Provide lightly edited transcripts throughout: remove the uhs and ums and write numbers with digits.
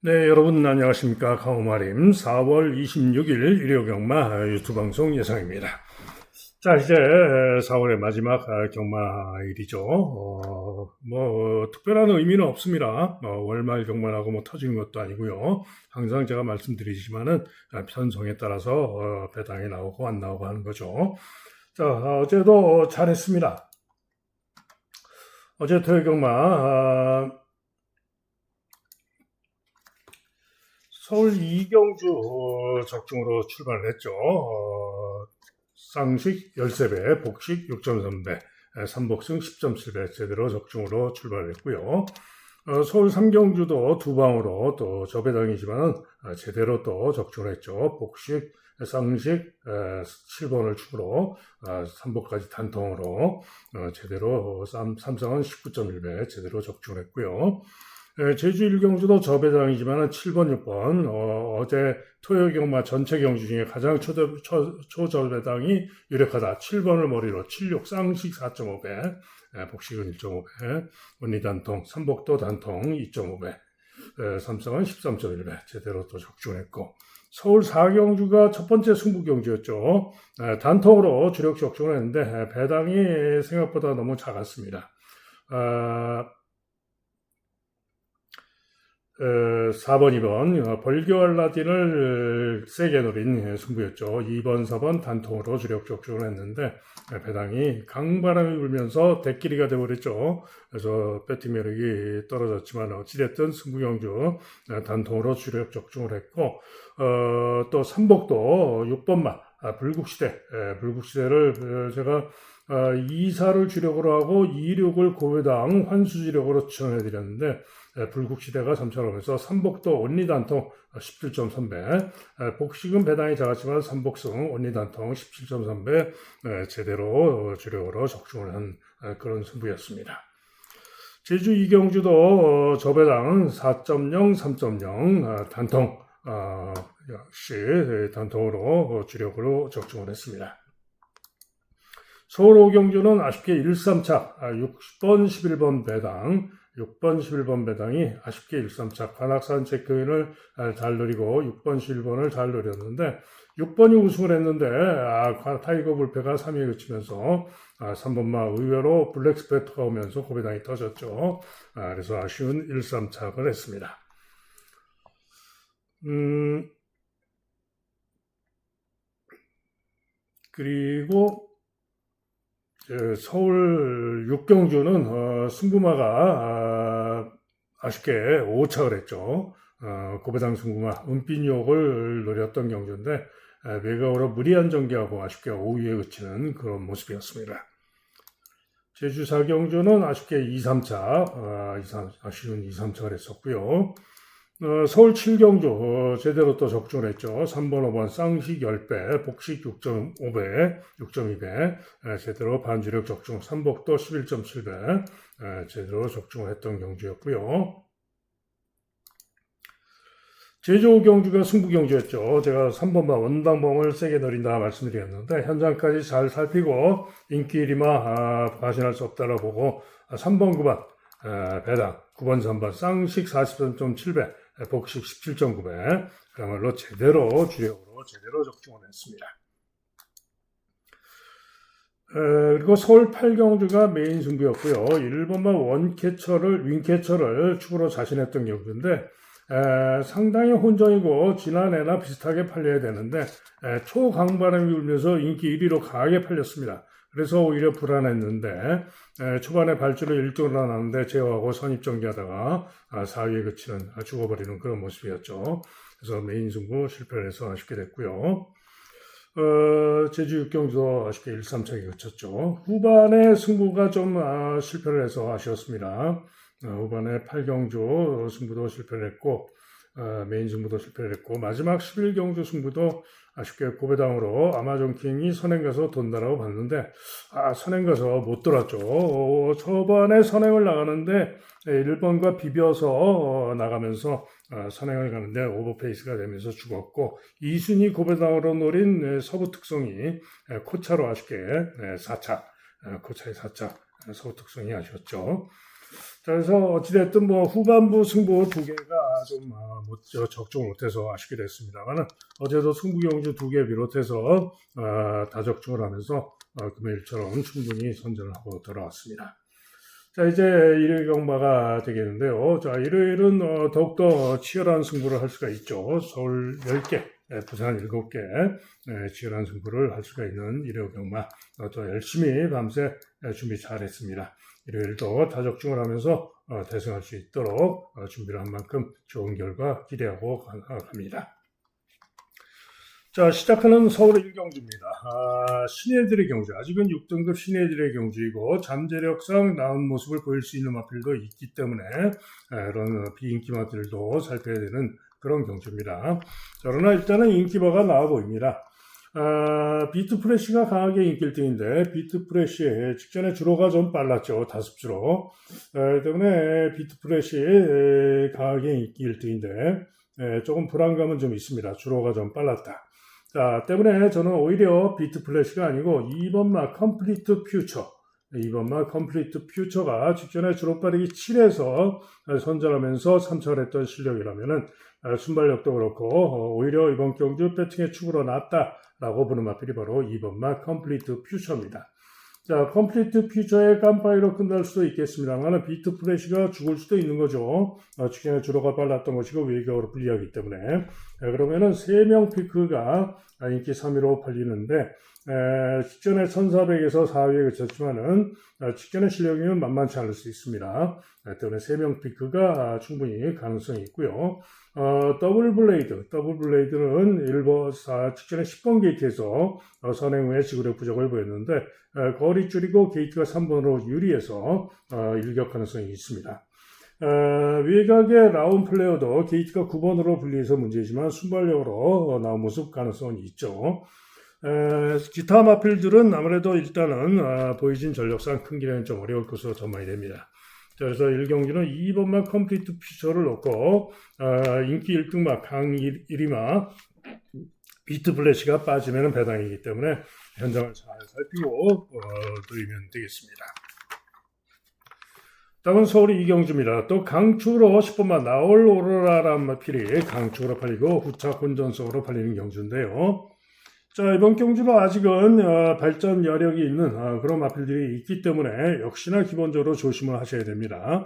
네, 여러분 안녕하십니까. 강호마림 4월 26일 일요경마 유튜브 방송 예상입니다. 자, 이제 4월의 마지막 경마일이죠. 특별한 의미는 없습니다. 월말 경마라고 터지는 것도 아니고요. 항상 제가 말씀드리지만은 편성에 따라서 배당이 나오고 안 나오고 하는 거죠. 자, 어제도 잘했습니다. 어제 토요 경마 서울 이경주 적중으로 출발을 했죠. 쌍식 13배, 복식 6.3배, 삼복승 10.7배 제대로 적중으로 출발을 했고요. 서울 삼경주도 두 방으로 또 저배당이지만 제대로 또 적중을 했죠. 복식, 쌍식 7번을 축으로 삼복까지 단통으로 제대로 삼성은 19.1배 제대로 적중을 했고요. 제주 1경주도 저배당이지만 7번, 6번 어제 토요 경마 전체 경주 중에 가장 초저배당이 유력하다. 7번을 머리로 76 쌍식 4.5배, 복식은 1.5배, 언니단통, 삼복도 단통 2.5배, 삼성은 13.1배 제대로 또 적중했고 서울 4경주가 첫 번째 승부경주였죠. 단통으로 주력 적중을 했는데 배당이 생각보다 너무 작았습니다. 4번, 2번 벌교 알라딘을 세게 노린 승부였죠. 2번, 4번 단통으로 주력 적중을 했는데 배당이 강바람이 불면서 대끼리가 되어버렸죠. 그래서 배팅 매력이 떨어졌지만 어찌됐든 승부 경주 단통으로 주력 적중을 했고 또 삼복도 6번마 불국시대를 제가 2사를 주력으로 하고 2,6을 고배당 환수주력으로 추천해드렸는데 불국시대가 점철하면서 삼복도 온리단통 17.3배, 복식은 배당이 작았지만 삼복승 온리단통 17.3배 제대로 주력으로 적중을 한 그런 승부였습니다. 제주 이경주도 저배당 4.0, 3.0 단통 역시 단통으로 주력으로 적중을 했습니다. 서울 5경주는 아쉽게 1-3차 6번, 11번 배당 6번, 11번 배당이 아쉽게 1-3차 관악산 체크인을 잘 노리고 6번, 11번을 잘 노렸는데 6번이 우승을 했는데 타이거 불패가 3위에 그치면서 3번마 의외로 블랙스페터가 오면서 고배당이 터졌죠. 그래서 아쉬운 1-3착을 했습니다. 그리고 서울 6경주는 승부마가 아쉽게 5착을 했죠. 고배당 승부마 은빛욕을 노렸던 경주인데 외곽으로 무리한 전개하고 아쉽게 5위에 그치는 그런 모습이었습니다. 제주 4경주는 아쉽게 2-3차 아쉬운 2-3착을 했었고요. 서울 7경주 제대로 또 적중을 했죠. 3번, 5번 쌍식 10배, 복식 6.5배, 6.2배 제대로 반주력 적중, 삼복도 11.7배 제대로 적중을 했던 경주였고요. 제주 5경주가 승부경주였죠. 제가 3번만 원당봉을 세게 노린다 말씀드렸는데 현장까지 잘 살피고 인기 1위마 과신할 수 없다고 보고 3번, 9번 배당, 9번, 3번 쌍식 43.7배, 복식 17.9배 그야말로 제대로 주력으로 제대로 적중을 했습니다. 그리고 서울 8경주가 메인 승부였고요. 1번만 윈캐처를 축으로 자신했던 경주인데 상당히 혼전이고 지난해나 비슷하게 팔려야 되는데 초강바람이 불면서 인기 1위로 강하게 팔렸습니다. 그래서 오히려 불안했는데 초반에 발주로 1등을 하는데 제어하고 선입전개하다가 4위에 그치는 죽어버리는 그런 모습이었죠. 그래서 메인 승부 실패를 해서 아쉽게 됐고요. 제주 6경주도 아쉽게 1-3착에 그쳤죠. 후반에 승부가 좀 실패를 해서 아쉬웠습니다. 후반에 8경주 승부도 실패를 했고 메인 승부도 실패를 했고 마지막 11경주 승부도 아쉽게 고배당으로 아마존킹이 선행 가서 돈다라고 봤는데 선행 가서 못 돌았죠. 초반에 선행을 나가는데 1번과 비벼서 나가면서 선행을 가는데 오버페이스가 되면서 죽었고 2순위 고배당으로 노린 서부특성이 코차로 아쉽게 4차 코차의 4차 서부특성이 아쉬웠죠. 그래서 어찌됐든 뭐 후반부 승부 두 개가 좀 적중을 못해서 아쉽게 됐습니다만은 어제도 승부 경주 두 개 비롯해서 다 적중을 하면서 금요일처럼 충분히 선전을 하고 돌아왔습니다. 자, 이제 일요일 경마가 되겠는데요. 자, 일요일은 더욱더 치열한 승부를 할 수가 있죠. 서울 10개, 부산 7개 치열한 승부를 할 수가 있는 일요일 경마. 또 열심히 밤새 준비 잘했습니다. 일요일도 다적중을 하면서 대승할 수 있도록 준비를 한 만큼 좋은 결과 기대하고 갑니다. 자, 시작하는 서울 1경주입니다. 신예들의 경주. 아직은 6등급 신예들의 경주이고 잠재력상 나은 모습을 보일 수 있는 마필도 있기 때문에 이런 비인기 마필도 살펴야 되는 그런 경주입니다. 자, 그러나 일단은 인기바가 나와 보입니다. 비트프레쉬가 강하게 인기 1등인데 비트프레쉬 직전에 주로가 좀 빨랐죠. 다습주로. 때문에 비트프레쉬 강하게 인기 1등인데 조금 불안감은 좀 있습니다. 주로가 좀 빨랐다. 자, 때문에 저는 오히려 비트플래시가 아니고 2번마 컴플리트 퓨처 2번마 컴플리트 퓨처가 직전에 주로 빠르기 7에서 선전하면서 3차를 했던 실력이라면은 순발력도 그렇고 오히려 이번 경주 배팅의 축으로 낫다라고 보는 마필이 바로 2번마 컴플리트 퓨처입니다. 자, 컴플리트 퓨처의 깜빡이로 끝날 수도 있겠습니다만 비트 플래시가 죽을 수도 있는 거죠. 직전에 주로가 빨랐던 것이고 외곽으로 불리하기 때문에 그러면은 3명 피크가 인기 3위로 팔리는데 직전에 1400에서 4위에 그쳤지만은 직전의 실력이면 만만치 않을 수 있습니다. 때문에 3명 피크가 충분히 가능성이 있고요. 더블 블레이드는 1번 직전에 10번 게이트에서 선행 후에 지구력 부족을 보였는데 거리 줄이고 게이트가 3번으로 유리해서 일격 가능성이 있습니다. 외곽의 라운 플레이어도 게이트가 9번으로 분리해서 문제지만 순발력으로 나온 모습 가능성은 있죠. 기타 마필들은 아무래도 일단은 보이진 전력상 큰 길에는 좀 어려울 것으로 전망이 됩니다. 그래서 1경기는 2번마 컴플리트 퓨처를 놓고 인기 1등마 강 1위마 비트 플래시가 빠지면 배당이기 때문에 현장을 잘 살피고 드리면 되겠습니다. 다음은 서울 2경주입니다. 또 강축으로 10번마 나올 오로라란 마필이 강축으로 팔리고 후착 혼전성으로 팔리는 경주인데요. 자, 이번 경주는 아직은 발전 여력이 있는 그런 마필들이 있기 때문에 역시나 기본적으로 조심을 하셔야 됩니다.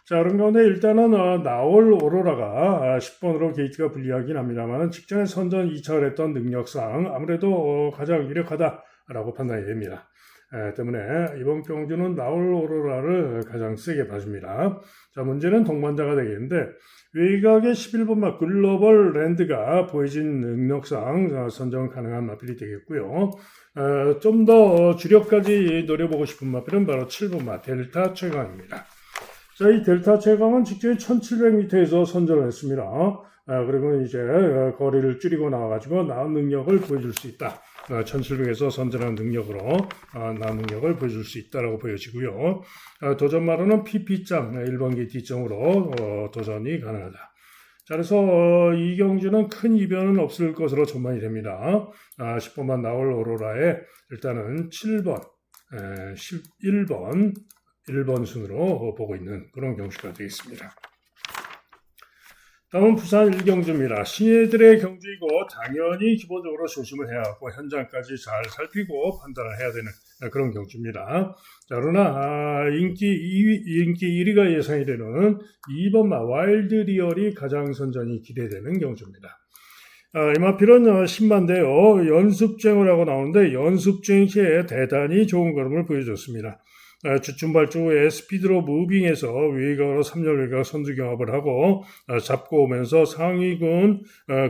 자, 그런 가운데 일단은 나올 오로라가 10번으로 게이트가 불리하긴 합니다만 직전에 선전 2차를 했던 능력상 아무래도 가장 유력하다라고 판단이 됩니다. 때문에 이번 경주는 나올 오로라를 가장 세게 봐줍니다. 자, 문제는 동반자가 되겠는데 외곽의 11번마 글로벌 랜드가 보여진 능력상 선정 가능한 마필이 되겠고요. 좀 더 주력까지 노려보고 싶은 마필은 바로 7번마 델타 최강입니다. 자, 이 델타 최강은 직전에 1700m에서 선전을 했습니다. 그리고 이제 거리를 줄이고 나와가지고 나은 능력을 보여줄 수 있다. 1700에서 선전한 능력으로 나은 능력을 보여줄 수 있다라고 보여지고요. 도전마로는 PP짱 1번 게이트점으로 도전이 가능하다. 자, 그래서 이 경주는 큰 이변은 없을 것으로 전망이 됩니다. 10번만 나올 오로라에 일단은 7번, 11번, 1번 순으로 보고 있는 그런 경주가 되겠습니다. 다음은 부산 1경주입니다. 신예들의 경주이고 당연히 기본적으로 조심을 해야 하고 현장까지 잘 살피고 판단을 해야 되는 그런 경주입니다. 자, 그러나 인기 1위가 예상이 되는 2번마 와일드 리얼이 가장 선전이 기대되는 경주입니다. 이 마필은 10만대요. 연습주행을 하고 나오는데 연습주행 시에 대단히 좋은 걸음을 보여줬습니다. 주춤발주 후에 스피드로 무빙해서 외곽으로 3열 외곽 선두 경합을 하고 잡고 오면서 상위군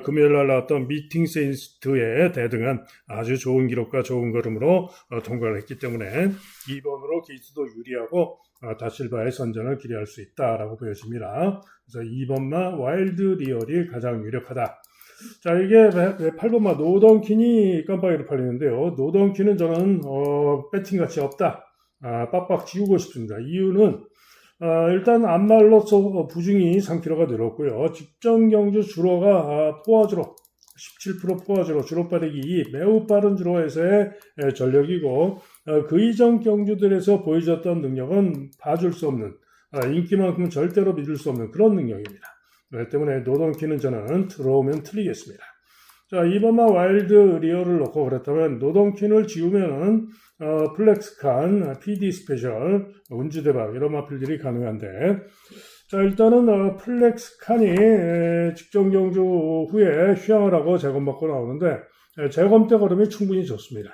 금요일날 나왔던 미팅 세인트에 대등한 아주 좋은 기록과 좋은 걸음으로 통과를 했기 때문에 2번으로 게이트도 유리하고 다실바의 선전을 기대할 수 있다라고 보여집니다. 그래서 2번마 와일드 리얼이 가장 유력하다. 자, 이게 8번마 노던킨이 깜빡이로 팔리는데요. 노던킨은 저는 배팅 가치 없다. 빡빡 지우고 싶습니다. 이유는 일단 앞말로서 부중이 3kg가 늘었고요. 직전 경주 주로가 포화주로 17% 포화주로 주로 빠르기 매우 빠른 주로에서의 전력이고 그 이전 경주들에서 보여줬던 능력은 봐줄 수 없는 인기만큼은 절대로 믿을 수 없는 그런 능력입니다. 그렇기 때문에 노던키는 저는 들어오면 틀리겠습니다. 자, 2번만 와일드 리어를 놓고 그렇다면 노던킨을 지우면은 플렉스칸, PD 스페셜, 운주대박 이런 마필들이 가능한데, 자, 일단은 플렉스칸이 직전 경주 후에 휴양을 하고 재검받고 나오는데 재검 때 걸음이 충분히 좋습니다.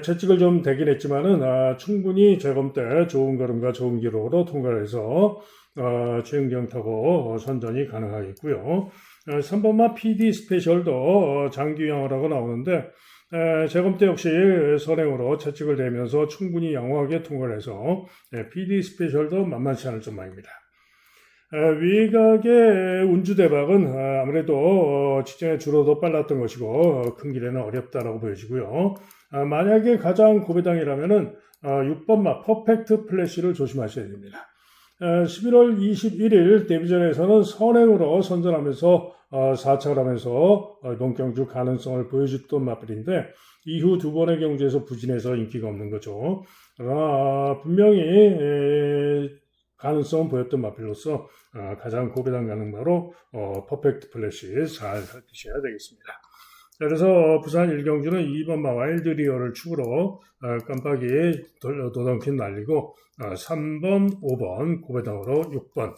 채찍을 좀 대긴 했지만은 충분히 재검 때 좋은 걸음과 좋은 기록으로 통과를 해서 주행경 타고 선전이 가능하겠고요. 3번마 PD 스페셜도 장기 유양을 하고 나오는데 재검 때 역시 선행으로 채찍을 대면서 충분히 양호하게 통과를 해서 PD 스페셜도 만만치 않을 전망입니다. 외곽의 운주대박은 아무래도 직전에 줄어도 빨랐던 것이고 큰 길에는 어렵다라고 보여지고요. 만약에 가장 고배당이라면은 6번마 퍼펙트 플래시를 조심하셔야 됩니다. 11월 21일 데뷔전에서는 선행으로 선전하면서 4착을 하면서 이번 경주 가능성을 보여줬던 마필인데 이후 두 번의 경주에서 부진해서 인기가 없는 거죠. 그러나 분명히 가능성은 보였던 마필로서 가장 고배당 가능마로 퍼펙트 플래시 잘 살피셔야 되겠습니다. 그래서 부산 1경주는 2번마 와일드 리어를 축으로 깜빡이 도던킨 날리고 3번, 5번 고배당으로 6번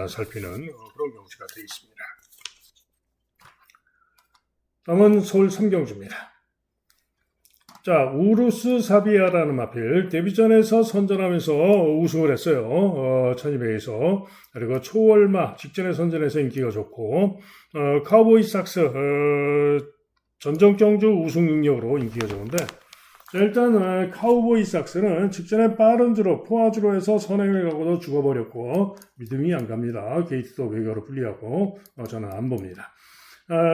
살피는 그런 경주가 되어 있습니다. 다음은 서울 3경주입니다. 자, 우루스 사비아라는 마필 데뷔전에서 선전하면서 우승을 했어요. 1200에서. 그리고 초월마 직전에 선전해서 인기가 좋고 카우보이 삭스 전정 경주 우승 능력으로 인기가 좋은데 일단 카우보이 삭스는 직전에 빠른 주로 포화주로 해서 선행을 가고도 죽어버렸고 믿음이 안 갑니다. 게이트도 외곽으로 불리하고 저는 안 봅니다.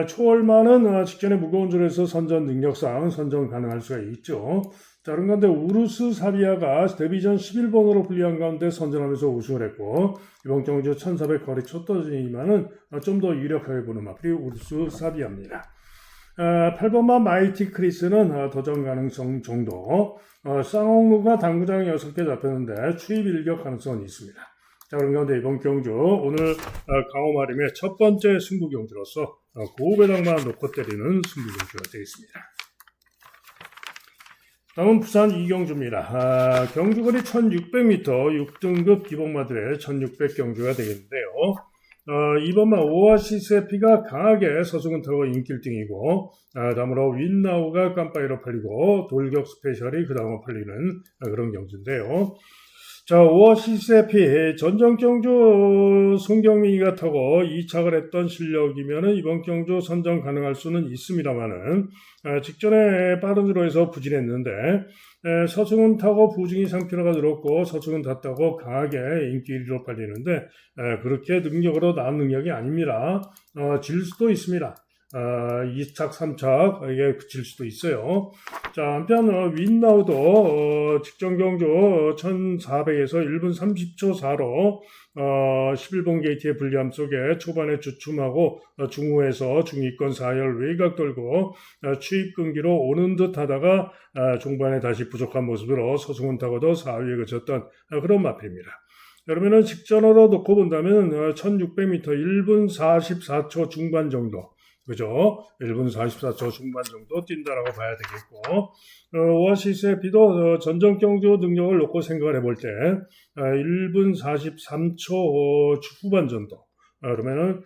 초월마는 직전에 무거운 줄에서 선전 능력상 선전 가능할 수가 있죠. 다른 가운데 우루스 사비아가 데뷔전 11번으로 불리한 가운데 선전하면서 우승을 했고 이번 경주 1400 거리 첫 터지지만은 좀 더 유력하게 보는 마필이 우루스 사비아입니다. 8번만 마이티 크리스는 도전 가능성 정도 쌍홍루가 당구장 6개 잡혔는데 추입 일격 가능성은 있습니다. 자, 그런 가운데 이번 경주 오늘 강호마림의 첫 번째 승부 경주로서 고배당만 놓고 때리는 승부 경주가 되겠습니다. 다음은 부산 2경주입니다. 경주거리 1600m 6등급 기복마들의 1600 경주가 되겠는데요. 2번만 오아시스의 피가 강하게 서수근 타고 인기 1등이고 다음으로 윈나우가 깜빡이로 팔리고 돌격 스페셜이 그 다음으로 팔리는 그런 경주인데요. 자, 오아시스의 피 전정 경주 송경민이가 타고 2착을 했던 실력이면은 이번 경주 선정 가능할 수는 있습니다만은 직전에 빠른 주로에서 부진했는데 서승훈 타고 부중이 상피로가 늘었고 서승훈 탔다고 강하게 인기 1위로 팔리는데 그렇게 능력으로 나은 능력이 아닙니다. 질 수도 있습니다. 2착, 3착 이게 질 수도 있어요. 자, 한편 윈나우도 직전 경주 1400에서 1분 30초 4로 11번 게이트의 불리함 속에 초반에 주춤하고 중후에서 중위권 4열 외곽 돌고 추입 끈기로 오는 듯 하다가 중반에 다시 부족한 모습으로 서승훈 타고도 4위에 그쳤던 그런 마필입니다. 그러면은 직전으로 놓고 본다면 1600m 1분 44초 중반 정도 그죠? 1분 44초 중반 정도 뛴다라고 봐야 되겠고 오아시스의 피도 전정 경주 능력을 놓고 생각을 해볼 때 1분 43초 후반 정도 그러면은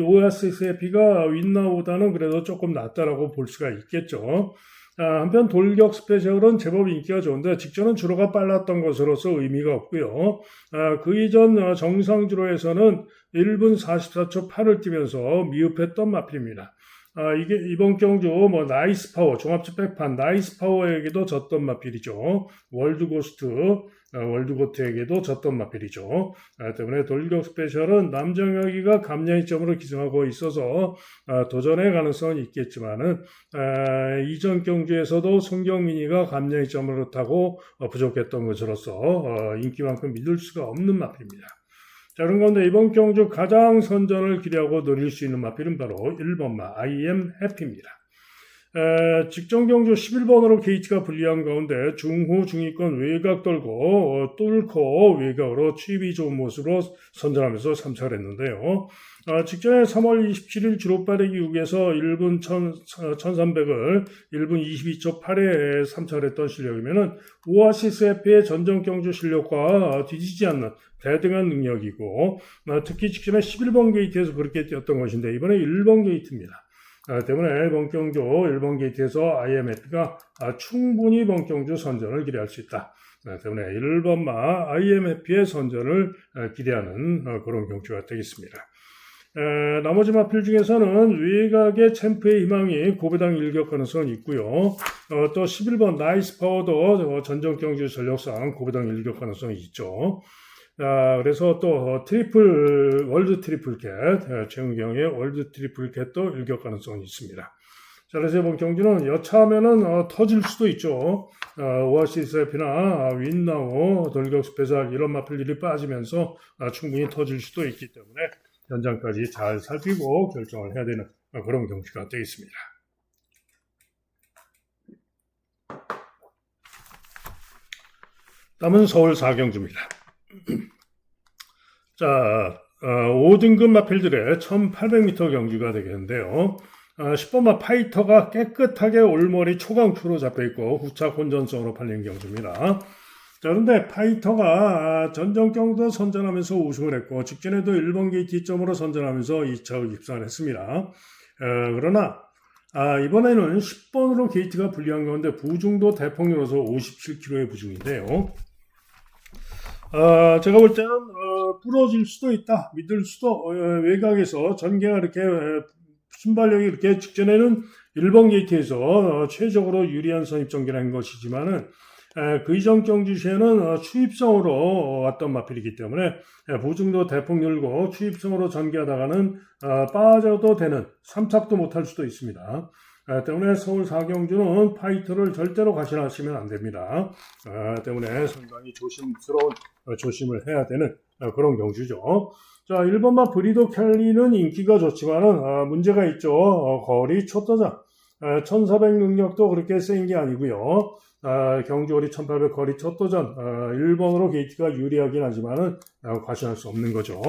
오아시스의 피가 윈나우보다는 그래도 조금 낫다라고 볼 수가 있겠죠. 한편 돌격 스페셜은 제법 인기가 좋은데 직전은 주로가 빨랐던 것으로서 의미가 없고요. 그 이전 정상주로에서는 1분 44초 8을 뛰면서 미흡했던 마필입니다. 이게 이번 경주 나이스 파워 종합적 백판 나이스 파워에게도 졌던 마필이죠. 월드고트에게도 졌던 마필이죠. 때문에 돌격 스페셜은 남정혁이가 감량이점으로 기승하고 있어서 도전의 가능성은 있겠지만은 이전 경주에서도 송경민이가 감량이점으로 타고 부족했던 것으로서 인기만큼 믿을 수가 없는 마필입니다. 자, 그런 가운데 이번 경주 가장 선전을 기대하고 노릴 수 있는 마필은 바로 1번마 I am happy입니다. 직전 경주 11번으로 게이트가 불리한 가운데 중후 중위권 외곽 돌고 뚫고 외곽으로 취입이 좋은 모습으로 선전하면서 3차를 했는데요. 직전에 3월 27일 주로 빠르기 6에서 1분 1300을 1분 22초 8에 3차를 했던 실력이면은 오아시스 F의 전전 경주 실력과 뒤지지 않는 대등한 능력이고, 특히 직전에 11번 게이트에서 그렇게 뛰었던 것인데 이번에 1번 게이트입니다. 때문에 번경주 1번 게이트에서 IMF가 충분히 번경주 선전을 기대할 수 있다. 때문에 1번마 IMF의 선전을 기대하는 그런 경주가 되겠습니다. 나머지 마필 중에서는 외곽의 챔프의 희망이 고배당 일격 가능성이 있고요. 또 11번 나이스 파워도 전전 경주 전력상 고배당 일격 가능성이 있죠. 그래서 또 월드 트리플캣, 최은경의 월드 트리플캣도 일격 가능성이 있습니다. 자, 그래서 이번 경주는 여차하면은 터질 수도 있죠. 오아시스 F나 윈나우, 돌격 스페셜 이런 마필들이 빠지면서 충분히 터질 수도 있기 때문에 현장까지 잘 살피고 결정을 해야 되는 그런 경주가 되겠습니다. 다음은 서울 4경주입니다. 자, 5등급 마필들의 1800m 경주가 되겠는데요. 10번마 파이터가 깨끗하게 올머리 초강추로 잡혀있고 후착 혼전성으로 팔린 경주입니다. 자, 그런데 파이터가 전전 경도 선전하면서 우승을 했고 직전에도 1번 게이트 2점으로 선전하면서 2차를 입상을 했습니다. 그러나 이번에는 10번으로 게이트가 불리한 가운데 부중도 대폭로로서 57kg의 부중인데요. 제가 볼 때는 부러질 수도 있다. 믿을 수도 외곽에서 전개가 이렇게 순발력이 이렇게 직전에는 1번 게이트에서 최적으로 유리한 선입 전개를 한 것이지만은 그 이전 경주 시에는 추입성으로 왔던 마필이기 때문에 부중도 대폭 늘고 추입성으로 전개하다가는 빠져도 되는 3착도 못할 수도 있습니다. 때문에 서울 4경주는 파이터를 절대로 과신하시면 안 됩니다. 때문에 상당히 조심을 해야 되는 그런 경주죠. 자, 1번마 브리도 켈리는 인기가 좋지만은 문제가 있죠. 거리 초떠장 1400 능력도 그렇게 센 게 아니고요. 경주거리 1800 거리 첫도전 1번으로 게이트가 유리하긴 하지만은 과신할 수 없는 거죠.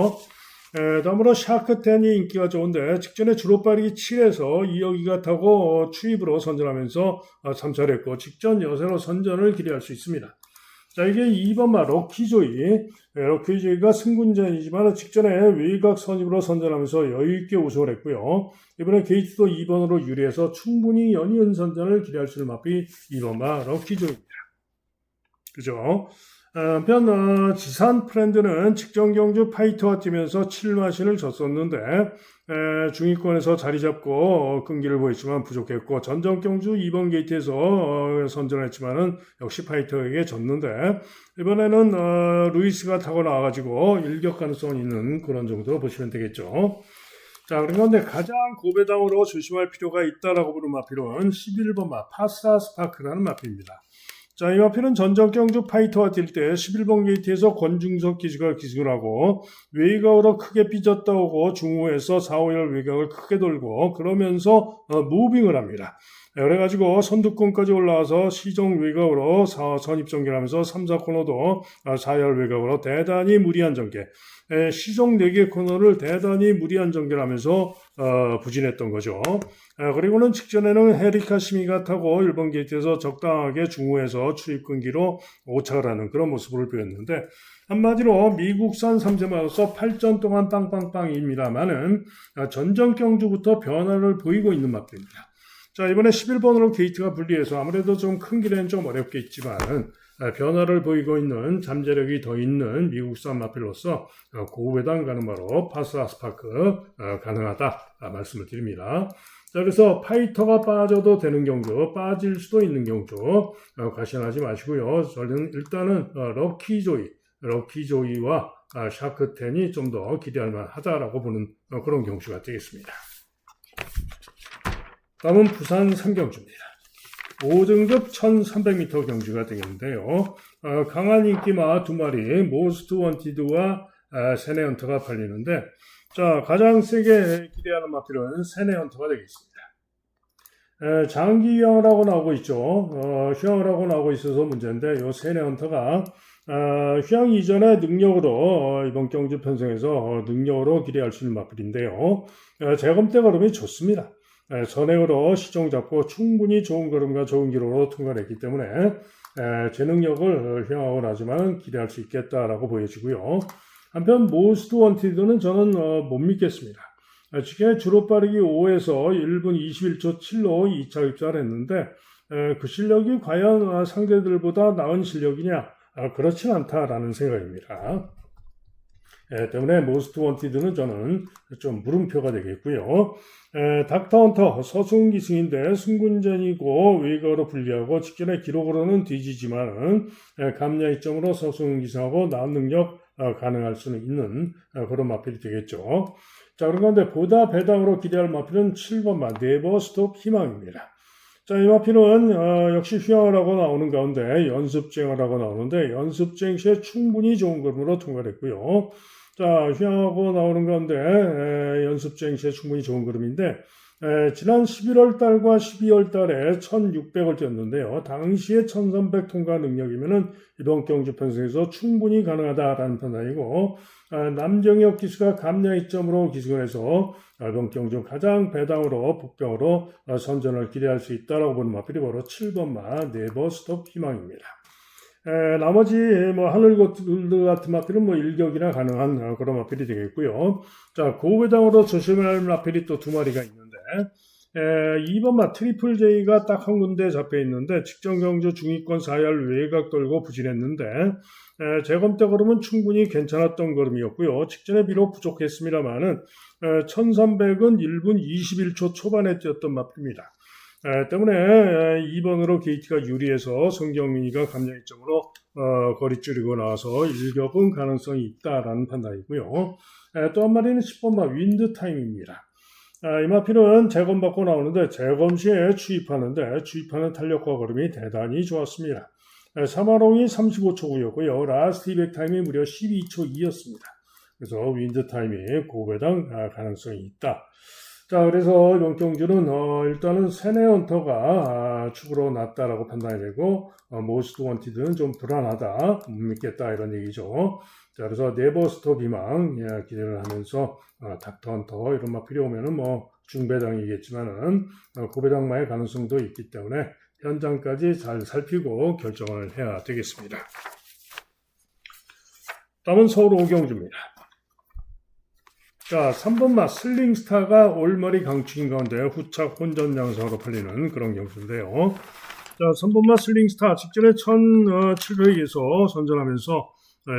다음으로 샤크10이 인기가 좋은데 직전에 주로 빠르기 7에서 2여기가 타고 추입으로 선전하면서 3차를 했고 직전 여세로 선전을 기대할 수 있습니다. 자, 이게 2번마 럭키조이가 승군전이지만 직전에 외곽 선입으로 선전하면서 여유있게 우승을 했고요. 이번에 게이트도 2번으로 유리해서 충분히 연이은 선전을 기대할 수 있는 마필이 2번마 럭키조이입니다. 그죠? 한편 지산 프렌드는 직전 경주 파이터와 뛰면서 7마신을 졌었는데 중위권에서 자리 잡고 끈기를 보였지만 부족했고 전전 경주 2번 게이트에서 선전했지만은 역시 파이터에게 졌는데 이번에는 루이스가 타고 나와가지고 일격 가능성이 있는 그런 정도로 보시면 되겠죠. 자, 그런데 가장 고배당으로 조심할 필요가 있다라고 부르는 마필은 11번마 파사 스파크라는 마필입니다. 자, 이 마필은 전전 경주 파이터와 뛸 때 11번 게이트에서 권중석 기수가 기승을 하고 외곽으로 크게 삐졌다 오고 중후에서 4, 5열 외곽을 크게 돌고 그러면서 무빙을 합니다. 그래가지고 선두권까지 올라와서 시종 외곽으로 선입 전개를 하면서 3, 4코너도 4열 외곽으로 대단히 무리한 전개, 시종 4개 코너를 대단히 무리한 전개를 하면서 부진했던 거죠. 그리고는 직전에는 헤리카 시미가 타고 1번 게이트에서 적당하게 중후에서 출입 끈기로 오착을 하는 그런 모습을 보였는데 한마디로 미국산 3세마로서 8전 동안 빵빵빵입니다만은 전전 경주부터 변화를 보이고 있는 마필입니다. 자, 이번에 11번으로 게이트가 분리해서 아무래도 좀 큰 길에는 좀 어렵겠지만은 변화를 보이고 있는 잠재력이 더 있는 미국산 마필로서 고배당 가는 바로 파사 스파크 가능하다 말씀을 드립니다. 자, 그래서 파이터가 빠져도 되는 경주, 빠질 수도 있는 경주 과신하지 마시고요. 저는 일단은 럭키조이와 샤크10이 좀 더 기대할 만하다라고 보는 그런 경주가 되겠습니다. 다음은 부산 3경주입니다. 5등급 1300m 경주가 되겠는데요. 강한 인기마 2마리 모스트 원티드와 세네헌터가 팔리는데 자, 가장 세게 기대하는 마필은 세네헌터가 되겠습니다. 장기 휴양을 하고 나오고 있죠. 휴양을 하고 나오고 있어서 문제인데 요 세네 헌터가 휴양 이전의 능력으로 이번 경주 편성에서 능력으로 기대할 수 있는 마필인데요. 재검대 걸음이 좋습니다. 선행으로 시종 잡고 충분히 좋은 걸음과 좋은 기록으로 통과를 했기 때문에 제 능력을 휴양하고 나지만 기대할 수 있겠다라고 보여지고요. 한편 모스트 원티드는 저는 못 믿겠습니다. 지금 주로 빠르기 5에서 1분 21초 7로 2차 입장을 했는데 그 실력이 과연 상대들보다 나은 실력이냐? 그렇진 않다라는 생각입니다. 때문에 모스트 원티드는 저는 좀 물음표가 되겠고요. 닥터 헌터 서승기승인데 승군전이고 외곽으로 불리하고 직전의 기록으로는 뒤지지만 감량 이점으로 서승기승하고 나은 능력 가능할 수는 있는 그런 마필이 되겠죠. 자, 그런 건데 보다 배당으로 기대할 마필은 7번마 네버 스톱 희망입니다. 자, 이 마필은 역시 휴양을 하고 나오는 가운데 연습주행을 하고 나오는데 연습주행 시에 충분히 좋은 걸음으로 통과를 했고요. 자, 휴양하고 나오는 가운데 연습주행 시에 충분히 좋은 걸음인데 지난 11월 달과 12월 달에 1600을 뛰었는데요. 당시에 1300 통과 능력이면은 이번 경주 편성에서 충분히 가능하다라는 판단이고 남정혁 기수가 감량 이점으로 기승을 해서 이번 경주 가장 배당으로 복병으로 선전을 기대할 수 있다라고 보는 마필이 바로 7번마 네버 스톱 희망입니다. 나머지 하늘골드 같은 마필은 일격이나 가능한 그런 마필이 되겠고요. 자, 고배당으로 조심할 마필이 또 두 마리가 있는데 2번마 트리플 J가 딱 한 군데 잡혀 있는데 직전 경주 중위권 4열 외곽 돌고 부진했는데 재검대 걸음은 충분히 괜찮았던 걸음이었고요. 직전에 비록 부족했습니다만은 1300은 1분 21초 초반에 뛰었던 마필입니다. 때문에 2번으로 게이트가 유리해서 성경민이가 감량 이점으로 거리 줄이고 나와서 일격은 가능성이 있다라는 판단이고요. 또 한 마리는 10번마 윈드 타임입니다. 이 마필은 재검받고 나오는데 재검 시에 추입하는 탄력과 걸음이 대단히 좋았습니다. 3화롱이 35초9였고요. 라스트 200 타임이 무려 12초 2였습니다. 그래서 윈드 타임이 고배당 가능성이 있다. 자, 그래서 이번 경주는 일단은 세네 헌터가 축으로 났다라고 판단이 되고 모스트 원티드는 좀 불안하다, 못 믿겠다 이런 얘기죠. 자, 그래서 네버 스톱 희망 기대를 하면서 닥터 헌터 이런 마필이 오면은 중배당이겠지만은 고배당마의 가능성도 있기 때문에 현장까지 잘 살피고 결정을 해야 되겠습니다. 다음은 서울 오경주입니다. 자, 3번마 슬링스타가 올머리 강축인 가운데 후착 혼전 양상으로 팔리는 그런 경주인데요. 자, 3번마 슬링스타 직전에 1700에서 선전하면서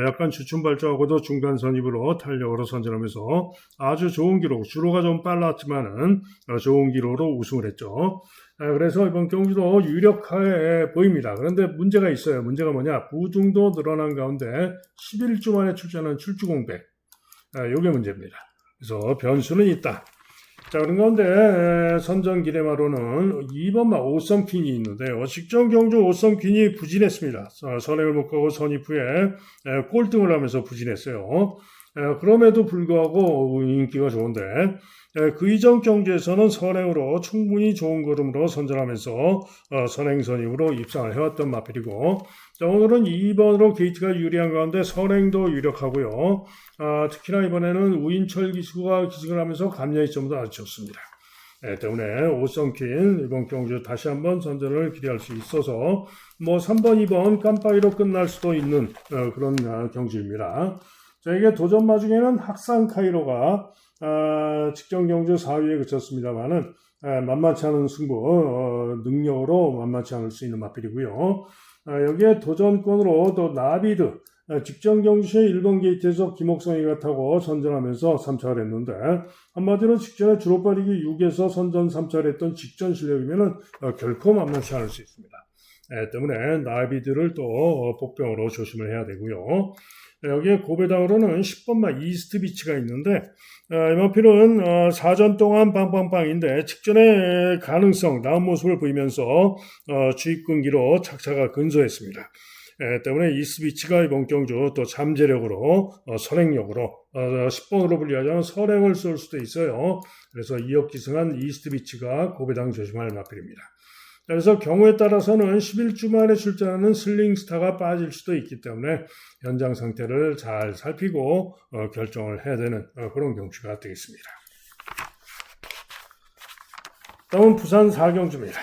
약간 주춤 발주하고도 중간 선입으로 탄력으로 선전하면서 아주 좋은 기록, 주로가 좀 빨랐지만은 좋은 기록으로 우승을 했죠. 그래서 이번 경주도 유력해 보입니다. 그런데 문제가 있어요. 문제가 뭐냐? 부중도 늘어난 가운데 11주 만에 출전한 출주공백. 이게 문제입니다. 그래서 변수는 있다. 자, 그런 가운데 선전 기레마로는 2번마 오썸퀸이 있는데요. 직전 경주 오썸퀸이 부진했습니다. 선행을 못 가고 선입 후에 꼴등을 하면서 부진했어요. 그럼에도 불구하고 인기가 좋은데 그 이전 경주에서는 선행으로 충분히 좋은 걸음으로 선전하면서 선행 선입으로 입상을 해왔던 마필이고 자, 오늘은 2번으로 게이트가 유리한 가운데 선행도 유력하고요. 특히나 이번에는 우인철 기수가 기승을 하면서 감량이 점도 아주 좋습니다. 때문에 오썸퀸 이번 경주 다시 한번 선전을 기대할 수 있어서 3번, 2번 깜빡이로 끝날 수도 있는 그런 경주입니다. 자, 이게 도전 마중에는 학산 카이로가 직전 경주 4위에 그쳤습니다만은 만만치 않은 승부, 능력으로 만만치 않을 수 있는 마필이고요. 여기에 도전권으로 또 나비드, 직전 경주에 1번 게이트에서 김옥성이가 타고 선전하면서 3차를 했는데 한마디로 직전에 주로 빠르기 6에서 선전 3차를 했던 직전 실력이면은 결코 만만치 않을 수 있습니다. 때문에 나비드를 또 복병으로 조심을 해야 되고요. 여기에 고배당으로는 10번마 이스트 비치가 있는데 이 마필은 4전 동안 빵빵빵인데 직전에 가능성 나은 모습을 보이면서 주입근기로 착차가 근소했습니다. 때문에 이스트비치가 이번 경주 또 잠재력으로 선행력으로 10번으로 분류하자면 선행을 쏠 수도 있어요. 그래서 2억 기승한 이스트비치가 고배당 조심할 마필입니다. 그래서 경우에 따라서는 11주 만에 출전하는 슬링스타가 빠질 수도 있기 때문에 현장 상태를 잘 살피고 결정을 해야 되는 그런 경주가 되겠습니다. 다음은 부산 4경주입니다.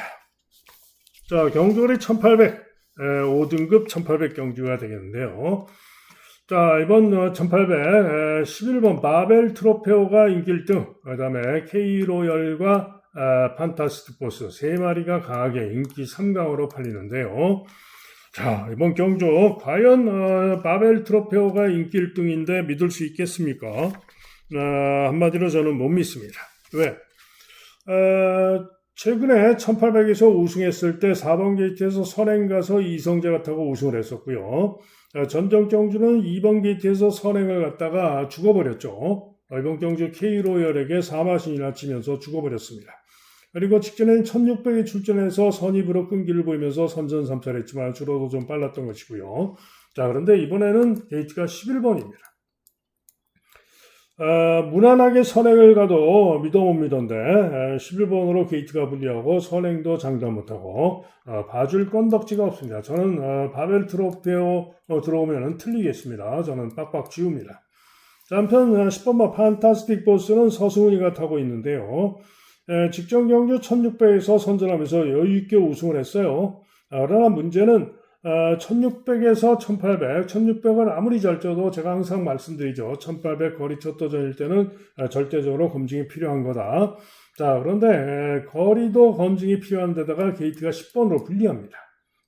자, 경주거리 1800, 5등급 1800 경주가 되겠는데요. 자, 이번 1800, 11번 바벨 트로페오가 인기 1등, 그 다음에 K로열과 판타스틱 보스 3마리가 강하게 인기 3강으로 팔리는데요. 자, 이번 경주 과연 바벨 트로페오가 인기 1등인데 믿을 수 있겠습니까? 한마디로 저는 못 믿습니다. 왜? 최근에 1800에서 우승했을 때 4번 게이트에서 선행 가서 이성재가 타고 우승을 했었고요. 전정 경주는 2번 게이트에서 선행을 갔다가 죽어버렸죠. 이번 경주 K로열에게 4마신이나 치면서 죽어버렸습니다. 그리고 직전엔 1600에 출전해서 선입으로 끈기를 보이면서 선전 3차를 했지만 주로도 좀 빨랐던 것이고요. 자, 그런데 이번에는 게이트가 11번입니다. 무난하게 선행을 가도 믿어 못 믿던데 11번으로 게이트가 불리하고 선행도 장담 못하고 봐줄 건덕지가 없습니다. 저는 바벨 트로페오 들어오면 틀리겠습니다. 저는 빡빡 지웁니다. 자, 한편 10번마 판타스틱 보스는 서승훈이가 타고 있는데요. 직전 경주 1600에서 선전하면서 여유있게 우승을 했어요. 그러나 문제는 1600에서 1800, 1600은 아무리 잘 쪄도 제가 항상 말씀드리죠. 1800 거리 첫 도전일 때는 절대적으로 검증이 필요한 거다. 자, 그런데 거리도 검증이 필요한 데다가 게이트가 10번으로 불리합니다.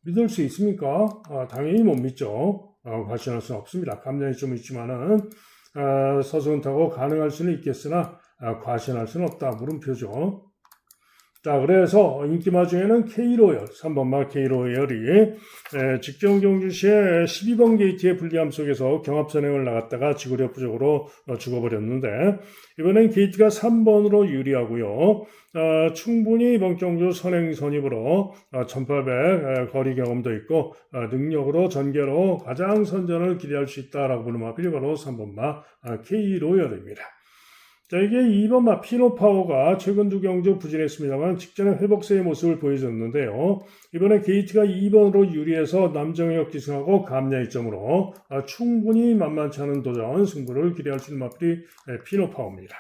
믿을 수 있습니까? 당연히 못 믿죠. 과신할 수는 없습니다. 감량이 좀 있지만은 서승훈 타고 가능할 수는 있겠으나 과신할 수는 없다. 물음표죠. 자, 그래서 인기마 중에는 K로열, 3번마 K로열이 직전 경주 시에 12번 게이트의 불리함 속에서 경합선행을 나갔다가 지구력부족으로 죽어버렸는데 이번엔 게이트가 3번으로 유리하고요. 충분히 이번 경주 선행 선입으로 1800 거리 경험도 있고 능력으로 전개로 가장 선전을 기대할 수 있다라고 보는 마필이 바로 3번마 K로열입니다. 자, 이게 2번마 피노파워가 최근 두 경주 부진했습니다만 직전에 회복세의 모습을 보여줬는데요. 이번에 게이트가 2번으로 유리해서 남정혁 기승하고 감량 2점으로 충분히 만만치 않은 도전 승부를 기대할 수 있는 마필이 피노파워입니다.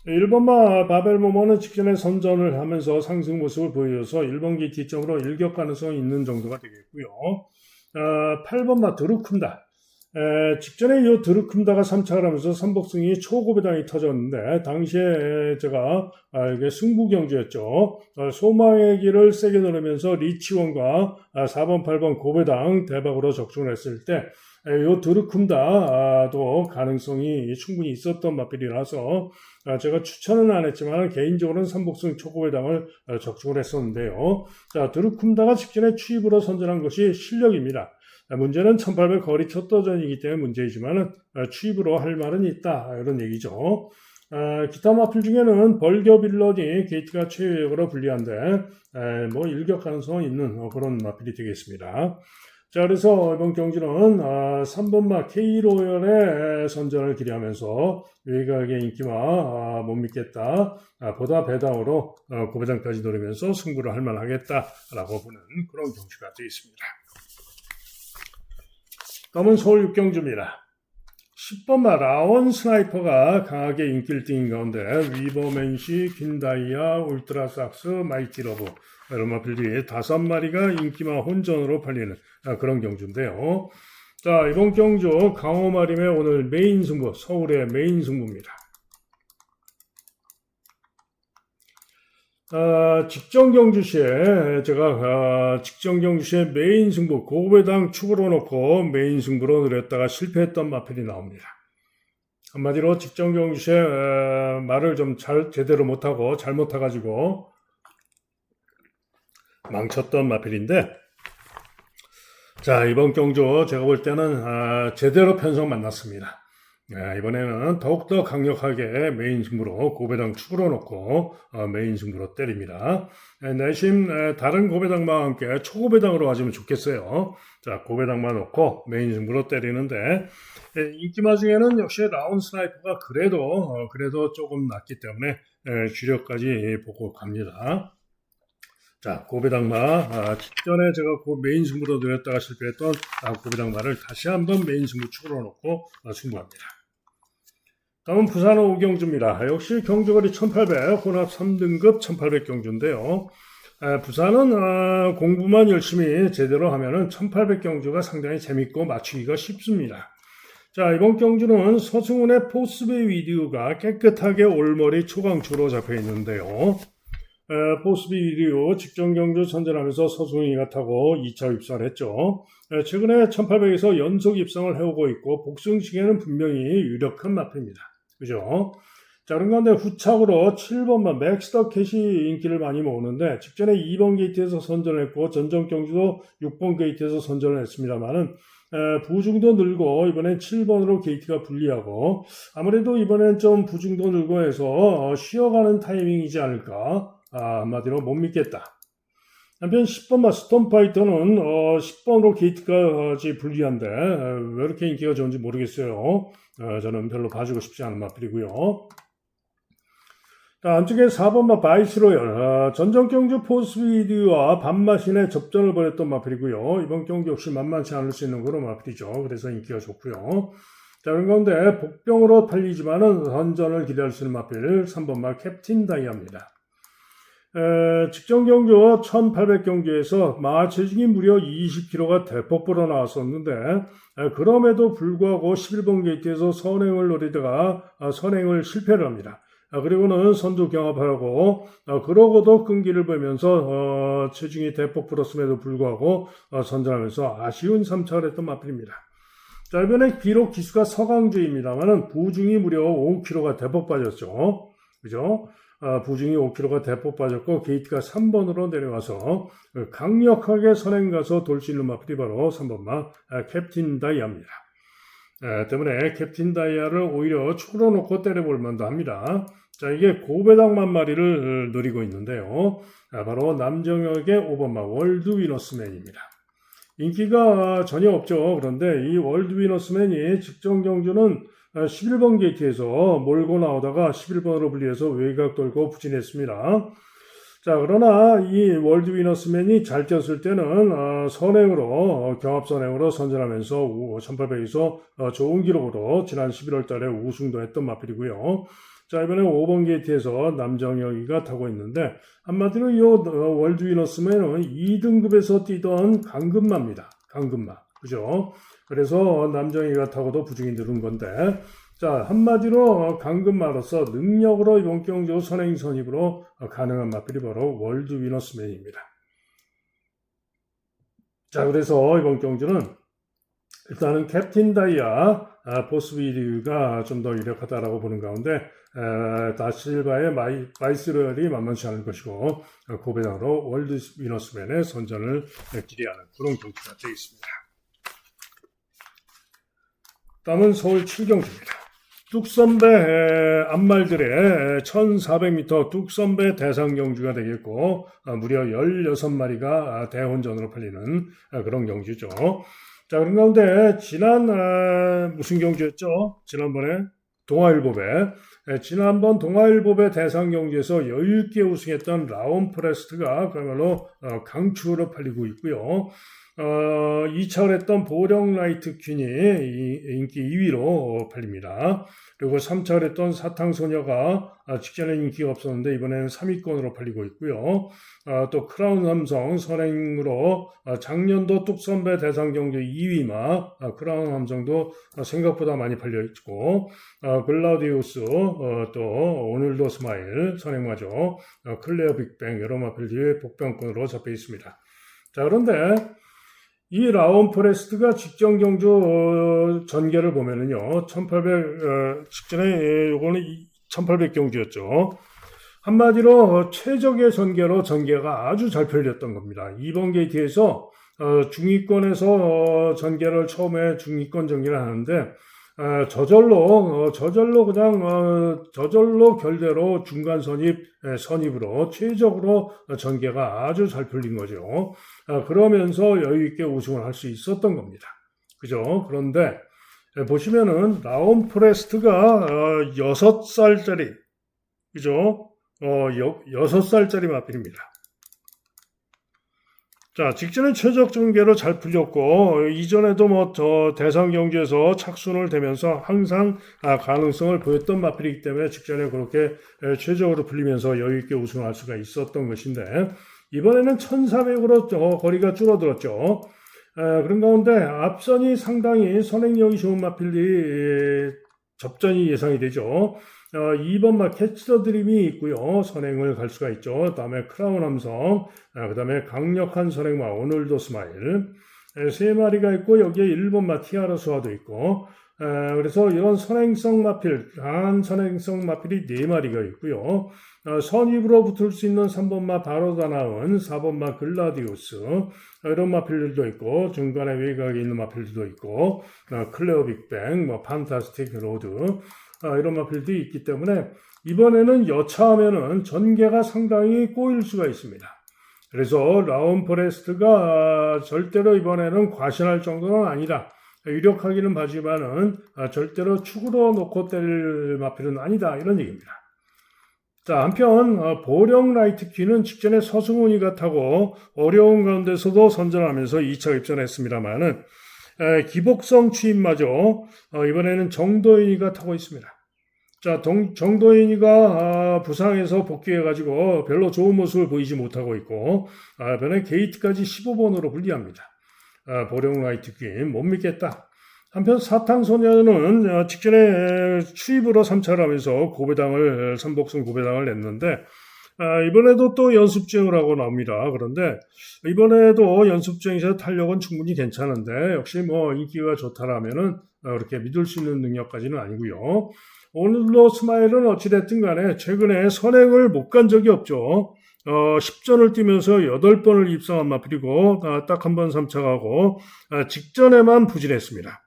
1번마 바벨모모는 직전에 선전을 하면서 상승 모습을 보여줘서 1번 게이트 2점으로 일격 가능성이 있는 정도가 되겠고요. 8번마 드루쿤다. 직전에 이 드루쿰다가 3차를 하면서 삼복승이 초고배당이 터졌는데 당시에 제가 이게 승부 경주였죠. 소망의 길을 세게 누르면서 리치원과 4번, 8번 고배당 대박으로 적중을 했을 때 이 드루쿰다도 가능성이 충분히 있었던 마필이라서 제가 추천은 안 했지만 개인적으로는 삼복승 초고배당을 적중을 했었는데요. 자, 드루쿰다가 직전에 추입으로 선전한 것이 실력입니다. 문제는 1800 거리 첫 도전이기 때문에 문제이지만 추입으로 할 말은 있다 이런 얘기죠. 기타 마필 중에는 벌겨 빌런이 게이트가 최유력으로 불리한데 뭐 일격 가능성이 있는 그런 마필이 되겠습니다. 자, 그래서 이번 경주는 3번마 K로열의 선전을 기대하면서 외곽의 인기마 못 믿겠다. 보다 배당으로 고배당까지 노리면서 승부를 할 만하겠다라고 보는 그런 경주가 되겠습니다. 다음은 서울 6경주입니다. 10번마 라원 스나이퍼가 강하게 인기 1등인 가운데 위버맨시, 퀸다이아, 울트라삭스, 마이티러브 이런 마필들이 5마리가 인기마 혼전으로 팔리는 그런 경주인데요. 자, 이번 경주 강호마림의 오늘 메인 승부, 서울의 메인 승부입니다. 직전 경주 시에 제가 직전 경주 시에 메인 승부 고배당 축으로 놓고 메인 승부로 노렸다가 실패했던 마필이 나옵니다. 한마디로 직전 경주 시에 말을 좀 제대로 못하고 잘못 타가지고 망쳤던 마필인데 자, 이번 경주 제가 볼 때는 제대로 편성 만났습니다. 이번에는 더욱더 강력하게 메인 승부로 고배당 축으로 놓고 메인 승부로 때립니다. 내심 다른 고배당과 함께 초고배당으로 가지면 좋겠어요. 자, 고배당만 놓고 메인 승부로 때리는데 인기마 중에는 역시 라운 스나이퍼가 그래도 조금 낫기 때문에 주력까지 보고 갑니다. 자, 고배당마 직전에 제가 메인 승부로 노렸다가 실패했던 고배당마를 다시 한번 메인 승부 축으로 놓고 승부합니다. 다음은 부산 오경주입니다. 역시 경주거리 1800 혼합 3등급 1800 경주인데요. 부산은 공부만 열심히 제대로 하면은 1800 경주가 상당히 재밌고 맞추기가 쉽습니다. 자, 이번 경주는 서승훈의 포스비 위디오가 깨끗하게 올머리 초강추로 잡혀 있는데요. 포스비 위디오 직전 경주 선전하면서 서승훈이가 타고 2차 입상을 했죠. 최근에 1800에서 연속 입상을 해오고 있고 복승식에는 분명히 유력한 마표입니다. 그죠? 자, 그런 가운데 후착으로 7번만 맥스더 캣이 인기를 많이 모으는데 직전에 2번 게이트에서 선전을 했고 전전 경주도 6번 게이트에서 선전을 했습니다만은 부중도 늘고 이번엔 7번으로 게이트가 불리하고 아무래도 이번엔 좀 부중도 늘고 해서 쉬어가는 타이밍이지 않을까. 한마디로 못 믿겠다. 한편 10번마 스톰파이터는 10번으로 게이트가 불리한데 왜 이렇게 인기가 좋은지 모르겠어요. 저는 별로 봐주고 싶지 않은 마필이고요. 안쪽에 4번마 바이스로열 전전 경주 포스비디와 반마신의 접전을 벌였던 마필이고요. 이번 경주 역시 만만치 않을 수 있는 그런 마필이죠. 그래서 인기가 좋고요. 자, 그런 가운데 복병으로 팔리지만은 선전을 기대할 수 있는 마필 3번마 캡틴 다이아입니다. 직전 경주 1800 경주에서 마체중이 무려 20kg가 대폭 불어나왔었는데 그럼에도 불구하고 11번 게이트에서 선행을 노리다가 선행을 실패를 합니다. 그리고는 선두 경합하고 그러고도 끈기를 보면서 체중이 대폭 불었음에도 불구하고 선전하면서 아쉬운 3차를 했던 마필입니다. 자, 이번에 비록 기수가 서강주입니다만은 부중이 무려 5kg가 대폭 빠졌죠. 그죠? 부중이 5kg가 대폭 빠졌고 게이트가 3번으로 내려와서 강력하게 선행 가서 돌 수 있는 마필이 바로 3번마 캡틴 다이아입니다. 때문에 캡틴 다이아를 오히려 축으로 놓고 때려볼 만도 합니다. 자, 이게 고배당만 마리를 노리고 있는데요. 바로 남정혁의 5번마 월드 위너스맨입니다. 인기가 전혀 없죠. 그런데 이 월드 위너스맨이 직전 경주는 11번 게이트에서 몰고 나오다가 11번으로 분리해서 외곽 돌고 부진했습니다. 자, 그러나 이 월드 위너스맨이 잘 뛰었을 때는 선행으로 경합 선행으로 선전하면서 1800에서 좋은 기록으로 지난 11월 달에 우승도 했던 마필이고요. 자, 이번에 5번 게이트에서 남정혁이가 타고 있는데 한마디로 이 월드 위너스맨은 2등급에서 뛰던 강금마입니다. 강금마. 그죠? 그래서 남정희가 타고도 부중이 늘은 건데, 자, 한마디로 강금마로서 능력으로 이번 경주 선행 선입으로 가능한 마필이 바로 월드 위너스맨입니다. 자, 그래서 이번 경주는 일단은 캡틴 다이아 포스비리가 좀 더 유력하다라고 보는 가운데 다실바의 바이스로열이 만만치 않을 것이고 고배당으로 월드 위너스맨의 선전을 기대하는 그런 경주가 되겠습니다. 다음은 서울 7경주입니다. 뚝선배 앞말들의 1400m 뚝선배 대상경주가 되겠고 무려 16마리가 대혼전으로 팔리는 그런 경주죠. 자, 그런 가운데 무슨 경주였죠? 지난번에 지난번 동아일보배 대상경주에서 여유있게 우승했던 라온 포레스트가 그야말로 강추로 팔리고 있고요. 2차를 했던 보령 라이트 퀸이 인기 2위로 팔립니다. 그리고 3차를 했던 사탕소녀가 직전에 인기가 없었는데 이번에는 3위권으로 팔리고 있고요. 또 크라운 함성 선행으로 작년도 뚝선배 대상경주 2위마 크라운 함성도 생각보다 많이 팔려있고 글라우디우스 또 오늘도 스마일 선행마저 클레어 빅뱅 여러 마필들이 복병권으로 잡혀 있습니다. 자, 그런데 이 라온 포레스트가 직전 경주 전개를 보면은요, 1800, 직전에 요거는 1800 경주였죠. 한마디로 최적의 전개가 아주 잘 펼렸던 겁니다. 2번 게이트에서 중위권에서 전개를 처음에 중위권 전개를 하는데 저절로 그냥 저절로 결대로 중간 선입으로 최적으로 전개가 아주 잘 풀린 거죠. 그러면서 여유 있게 우승을 할 수 있었던 겁니다. 그죠? 그런데 보시면은 라온 포레스트가 6살짜리, 그죠? 6살짜리 마필입니다. 자, 직전에 최적 전개로 잘 풀렸고, 이전에도 대상 경주에서 착순을 대면서 항상 가능성을 보였던 마필이기 때문에 직전에 그렇게 최적으로 풀리면서 여유있게 우승할 수가 있었던 것인데, 이번에는 1400으로 거리가 줄어들었죠. 그런 가운데 앞선이 상당히 선행력이 좋은 마필이 접전이 예상이 되죠. 2번마 캐치 더 드림이 있고요. 선행을 갈 수가 있죠. 그 다음에 크라운 함성, 그 다음에 강력한 선행마 오늘도 스마일, 세 마리가 있고 여기에 1번마 티아라 수화도 있고, 그래서 이런 선행성 마필, 강한 선행성 마필이 4마리가 있고요. 선입으로 붙을 수 있는 3번마 바로다 나은 4번마 글라디우스, 이런 마필들도 있고, 중간에 외곽에 있는 마필들도 있고, 클레어 빅뱅, 판타스틱 로드, 이런 마필도 있기 때문에 이번에는 여차하면은 전개가 상당히 꼬일 수가 있습니다. 그래서 라온 포레스트가 절대로 이번에는 과신할 정도는 아니다. 유력하기는 하지만은 절대로 축으로 놓고 때릴 마필은 아니다. 이런 얘기입니다. 자, 한편 보령 라이트 퀸은 직전에 서승훈이가 타고 어려운 가운데서도 선전하면서 2차 입전했습니다만은 기복성 취임마저 이번에는 정도인이가 타고 있습니다. 자, 정도인이가 부상에서 복귀해가지고 별로 좋은 모습을 보이지 못하고 있고, 이번에 게이트까지 15번으로 불리합니다. 보령 라이트 퀸 못 믿겠다. 한편 사탕소녀는 직전에 추입으로 3차를 하면서 고배당을 삼복승 고배당을 냈는데 이번에도 또 연습주행을 하고 나옵니다. 그런데 이번에도 연습주행에서 탄력은 충분히 괜찮은데 역시 인기가 좋다라면은 그렇게 믿을 수 있는 능력까지는 아니고요. 오늘도 스마일은 어찌됐든 간에 최근에 선행을 못 간 적이 없죠. 10전을 뛰면서 8번을 입상한 마필이고 딱 한 번 3차 가고 직전에만 부진했습니다.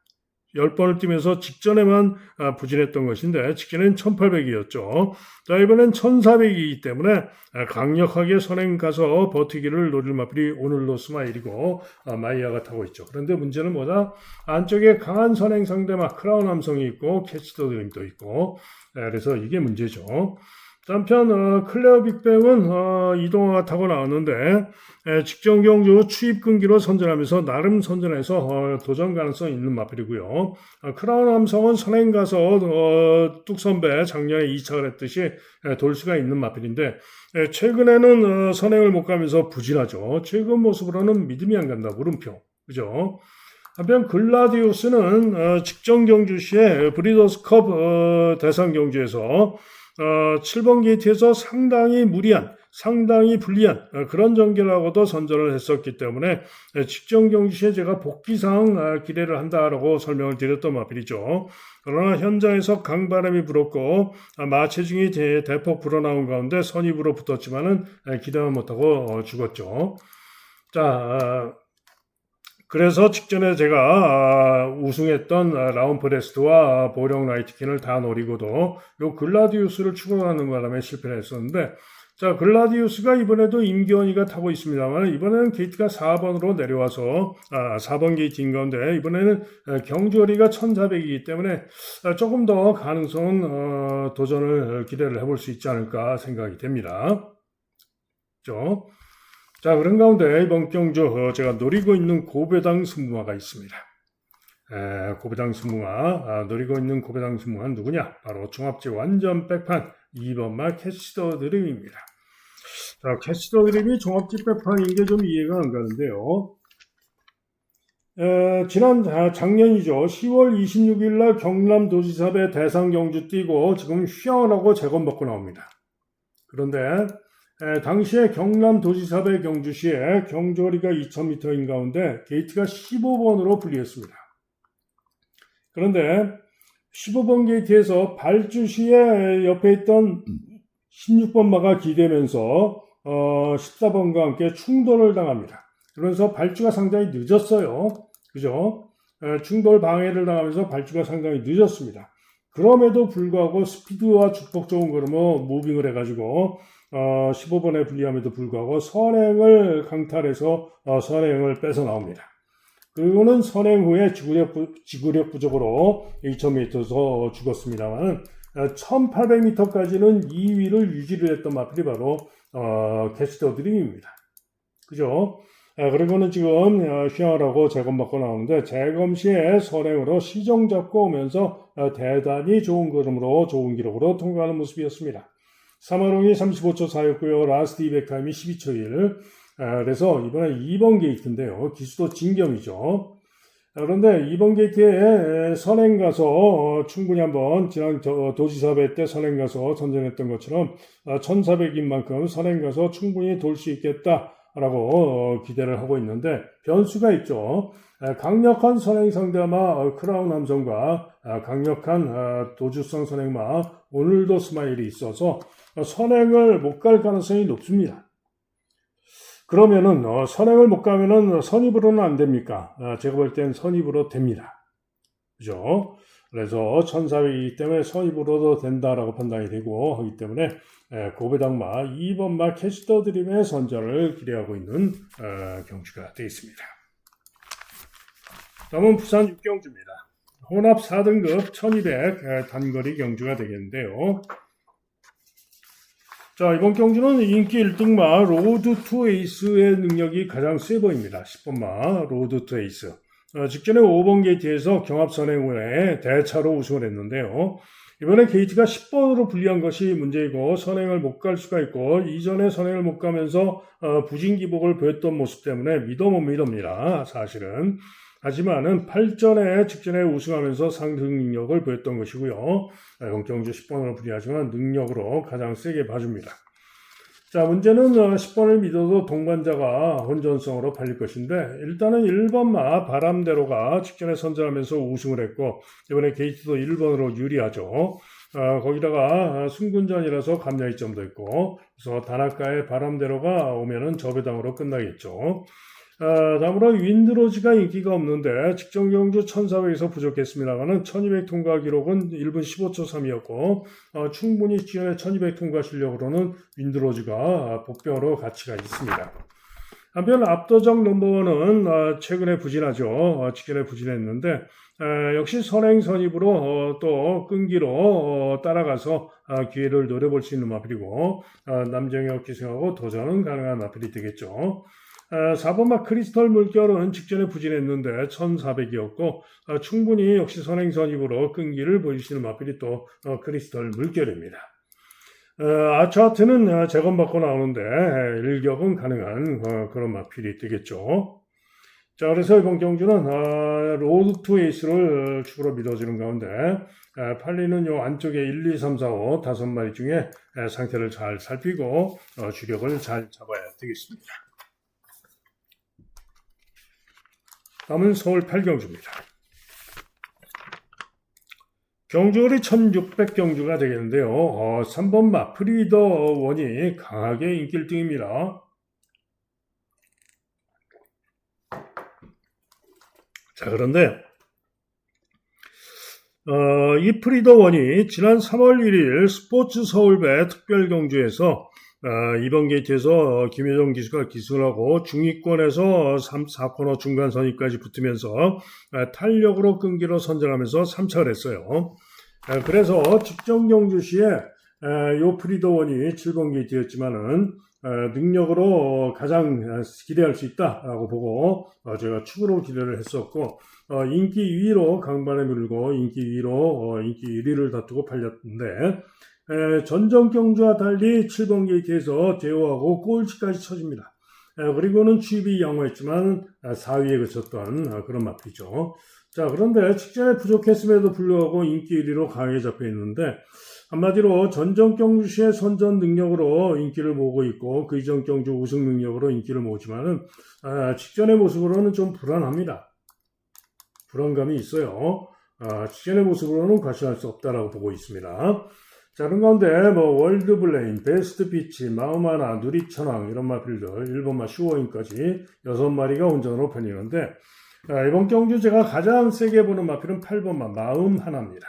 10번을 뛰면서 직전에만 부진했던 것인데 직전엔 1800이었죠. 자, 이번엔 1400이기 때문에 강력하게 선행 가서 버티기를 노릴 마필이 오늘도 스마일이고 마이야가 타고 있죠. 그런데 문제는 뭐다? 안쪽에 강한 선행 상대마 크라운 함성이 있고 캐치 더 드림도 있고 그래서 이게 문제죠. 한편 클레어 빅뱅은 이동화가 타고 나왔는데 직전 경주 추입 끈기로 선전하면서 나름 선전해서 도전 가능성 있는 마필이고요. 크라운 함성은 선행 가서 뚝선배 작년에 2차를 했듯이 돌 수가 있는 마필인데 최근에는 선행을 못 가면서 부진하죠. 최근 모습으로는 믿음이 안 간다. 물음표. 그죠? 한편 글라디우스는 직전 경주 시에 브리더스컵 대상 경주에서 7번 게이트에서 상당히 무리한, 상당히 불리한 그런 전개라고도 선전을 했었기 때문에 직전 경기 시에 제가 복귀상 기대를 한다라고 설명을 드렸던 마필이죠. 그러나 현장에서 강바람이 불었고 마체중이 대폭 불어나온 가운데 선입으로 붙었지만은 기대만 못하고 죽었죠. 자, 그래서 직전에 제가 우승했던 라온 포레스트와 보령 라이트킨을 다 노리고도 요 글라디우스를 추구하는 바람에 실패를 했었는데 자, 글라디우스가 이번에도 임기원이가 타고 있습니다만 이번에는 게이트가 4번으로 내려와서 4번 게이트인 가운데 이번에는 경주거리가 1400이기 때문에 조금 더 가능성은 도전을 기대를 해볼 수 있지 않을까 생각이 됩니다. 그렇죠? 자, 그런 가운데 이번 경주 제가 노리고 있는 고배당 승무마가 있습니다. 고배당 승무마 노리고 있는 고배당 승무마는 누구냐? 바로 종합제 완전 백판 2번마 캐치 더 드림입니다. 자, 캐치 더 드림이 종합제 백판인 게 좀 이해가 안 가는데요. 지난 작년이죠. 10월 26일 날 경남도지사배 대상 경주 뛰고 지금 휴양을 하고 재검 받고 나옵니다. 그런데 당시에 경남도지사배 경주시에 경주거리가 2000m인 가운데 게이트가 15번으로 분리했습니다. 그런데 15번 게이트에서 발주시에 옆에 있던 16번마가 기대면서 14번과 함께 충돌을 당합니다. 그러면서 발주가 상당히 늦었어요. 그죠? 충돌 방해를 당하면서 발주가 상당히 늦었습니다. 그럼에도 불구하고 스피드와 축복 좋은 걸음으로 무빙을 해가지고 15번에 불리함에도 불구하고 선행을 강탈해서 선행을 뺏어 나옵니다. 그리고는 선행 후에 지구력 부족으로 2000m에서 죽었습니다만 1800m까지는 2위를 유지를 했던 마필이 바로 캐시더 드림입니다. 그죠? 그리고는 지금 휘황을 하고 재검받고 나오는데 재검 시에 선행으로 시정 잡고 오면서 대단히 좋은 걸음으로 좋은 기록으로 통과하는 모습이었습니다. 사마롱이 35초 4였고요. 라스트 200 타임이 12초 1. 그래서 이번에 2번 게이트인데요. 기수도 진겸이죠. 그런데 2번 게이트에 선행 가서 충분히 한번 지난 도지사배 때 선행 가서 선전했던 것처럼 1400인 만큼 선행 가서 충분히 돌 수 있겠다라고 기대를 하고 있는데 변수가 있죠. 강력한 선행 상대마 크라운 함성과 강력한 도주성 선행마 오늘도 스마일이 있어서 선행을 못 갈 가능성이 높습니다. 그러면은 선행을 못 가면은 선입으로는 안 됩니까? 제가 볼 땐 선입으로 됩니다. 그죠? 그래서 1400이기 때문에 선입으로도 된다라고 판단이 되고 하기 때문에 고배당마 2번마 캐시더 드림의 선전을 기대하고 있는 경주가 되겠습니다. 다음은 부산 6경주입니다. 혼합 4등급 1200 단거리 경주가 되겠는데요. 자, 이번 경주는 인기 1등마 로드 투 에이스의 능력이 가장 세 보입니다. 10번마 로드 투 에이스. 직전에 5번 게이트에서 경합 선행 후에 대차로 우승을 했는데요. 이번에 게이트가 10번으로 불리한 것이 문제이고 선행을 못 갈 수가 있고 이전에 선행을 못 가면서 부진기복을 보였던 모습 때문에 못 믿습니다. 사실은. 하지만은 8전에 직전에 우승하면서 상승 능력을 보였던 것이고요. 경주 10번으로 불리하지만 능력으로 가장 세게 봐줍니다. 자, 문제는 10번을 믿어도 동반자가 혼전성으로 팔릴 것인데 일단은 1번마 바람대로가 직전에 선전하면서 우승을 했고 이번에 게이트도 1번으로 유리하죠. 거기다가 승군전이라서 감량이점도 있고 그래서 단아가의 바람대로가 오면은 저배당으로 끝나겠죠. 다음으로 윈드로즈가 인기가 없는데 직전 경주 1400에서 부족했습니다만은 1200 통과 기록은 1분 15초 3이었고 충분히 지연의 1200 통과 실력으로는 윈드로즈가 복병으로 가치가 있습니다. 한편 압도적 넘버원은 최근에 부진하죠. 직전에 부진했는데 역시 선행 선입으로 또 끈기로 따라가서 기회를 노려볼 수 있는 마필이고 남정혁 기승하고 도전은 가능한 마필이 되겠죠. 4번마 크리스털 물결은 직전에 부진했는데 1400이었고 충분히 역시 선행선입으로 끈기를 보여주시는 마필이 또 크리스털 물결입니다. 아차트는 재검받고 나오는데 일격은 가능한 그런 마필이 되겠죠. 자, 그래서 이번 경주는 로드 투 에이스를 축으로 믿어지는 가운데 팔리는 요 안쪽에 1, 2, 3, 4, 5 5마리 중에 상태를 잘 살피고 주력을 잘 잡아야 되겠습니다. 다음은 서울 8경주입니다. 경주거리 1600경주가 되겠는데요. 3번 마프리더 원이 강하게 인기 1등입니다. 자, 그런데 이 프리더 원이 지난 3월 1일 스포츠 서울배 특별경주에서 2번 게이트에서 김효정 기수가 기승을 하고 중위권에서 4코너 중간 선위까지 붙으면서 탄력으로 끈기로 선전하면서 3차를 했어요. 그래서 직전 경주 시에 요 프리더원이 7번 게이트였지만은 능력으로 가장 기대할 수 있다라고 보고 제가 축으로 기대를 했었고 인기 2위로 강반에 밀고 인기 2위로 인기 1위를 다투고 팔렸는데 전전 경주와 달리 7번 게이트에서 제어하고 꼴찌까지 쳐집니다. 그리고는 취입이 양호했지만 4위에 그쳤던 그런 마필이죠. 자, 그런데 직전에 부족했음에도 불구하고 인기 1위로 강하게 잡혀 있는데 한마디로 전전 경주 시의 선전 능력으로 인기를 모으고 있고 그 이전 경주 우승 능력으로 인기를 모으지만은 직전의 모습으로는 좀 불안합니다. 불안감이 있어요. 직전의 모습으로는 과시할 수 없다라고 보고 있습니다. 자, 그런 가운데 월드블레인, 베스트 피치, 마우마나, 누리천왕 이런 마필들 1번마 슈어인까지 6마리가 혼전으로 팔리는데 이번 경주 제가 가장 세게 보는 마필은 8번마 마음 하나입니다.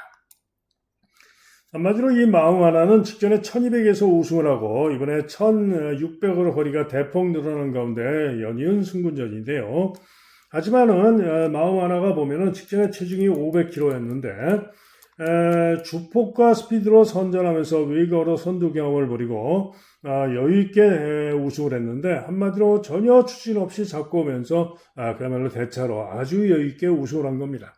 한마디로 이 마음 하나는 직전에 1200에서 우승을 하고 이번에 1600으로 거리가 대폭 늘어난 가운데 연이은 승군전인데요. 하지만은 마음 하나가 보면은 직전에 체중이 500kg였는데 주폭과 스피드로 선전하면서 외곽으로 선두 경험을 벌이고 여유있게 우승을 했는데 한마디로 전혀 추진 없이 잡고 오면서 그야말로 대차로 아주 여유있게 우승을 한 겁니다.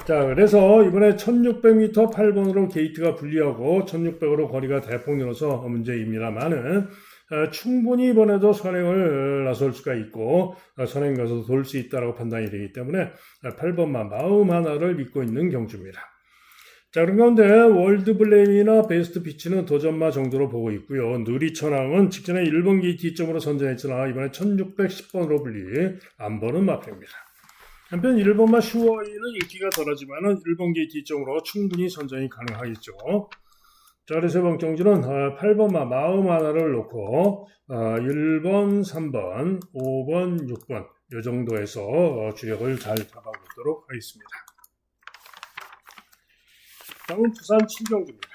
자, 그래서 이번에 1600m 8번으로 게이트가 불리하고 1600으로 거리가 대폭 늘어서 문제입니다만은 충분히 이번에도 선행을 나설 수가 있고 선행 가서 돌 수 있다고 판단이 되기 때문에 8번만 마음 하나를 믿고 있는 경주입니다. 자, 그런 가운데 월드블레임이나 베스트 피치는 도전마 정도로 보고 있고요. 누리천왕은 직전에 1번 게이트 2점으로 선전했으나 이번에 1610번으로 불리 안 보는 마표입니다. 한편 1번마 슈어이는 인기가 덜하지만 1번 게이트 2점으로 충분히 선전이 가능하겠죠. 자, 그래서 이번 경주는 8번마 마음 하나를 놓고 1번, 3번, 5번, 6번 이 정도에서 주력을 잘 잡아보도록 하겠습니다. 다음은 부산 7경주입니다.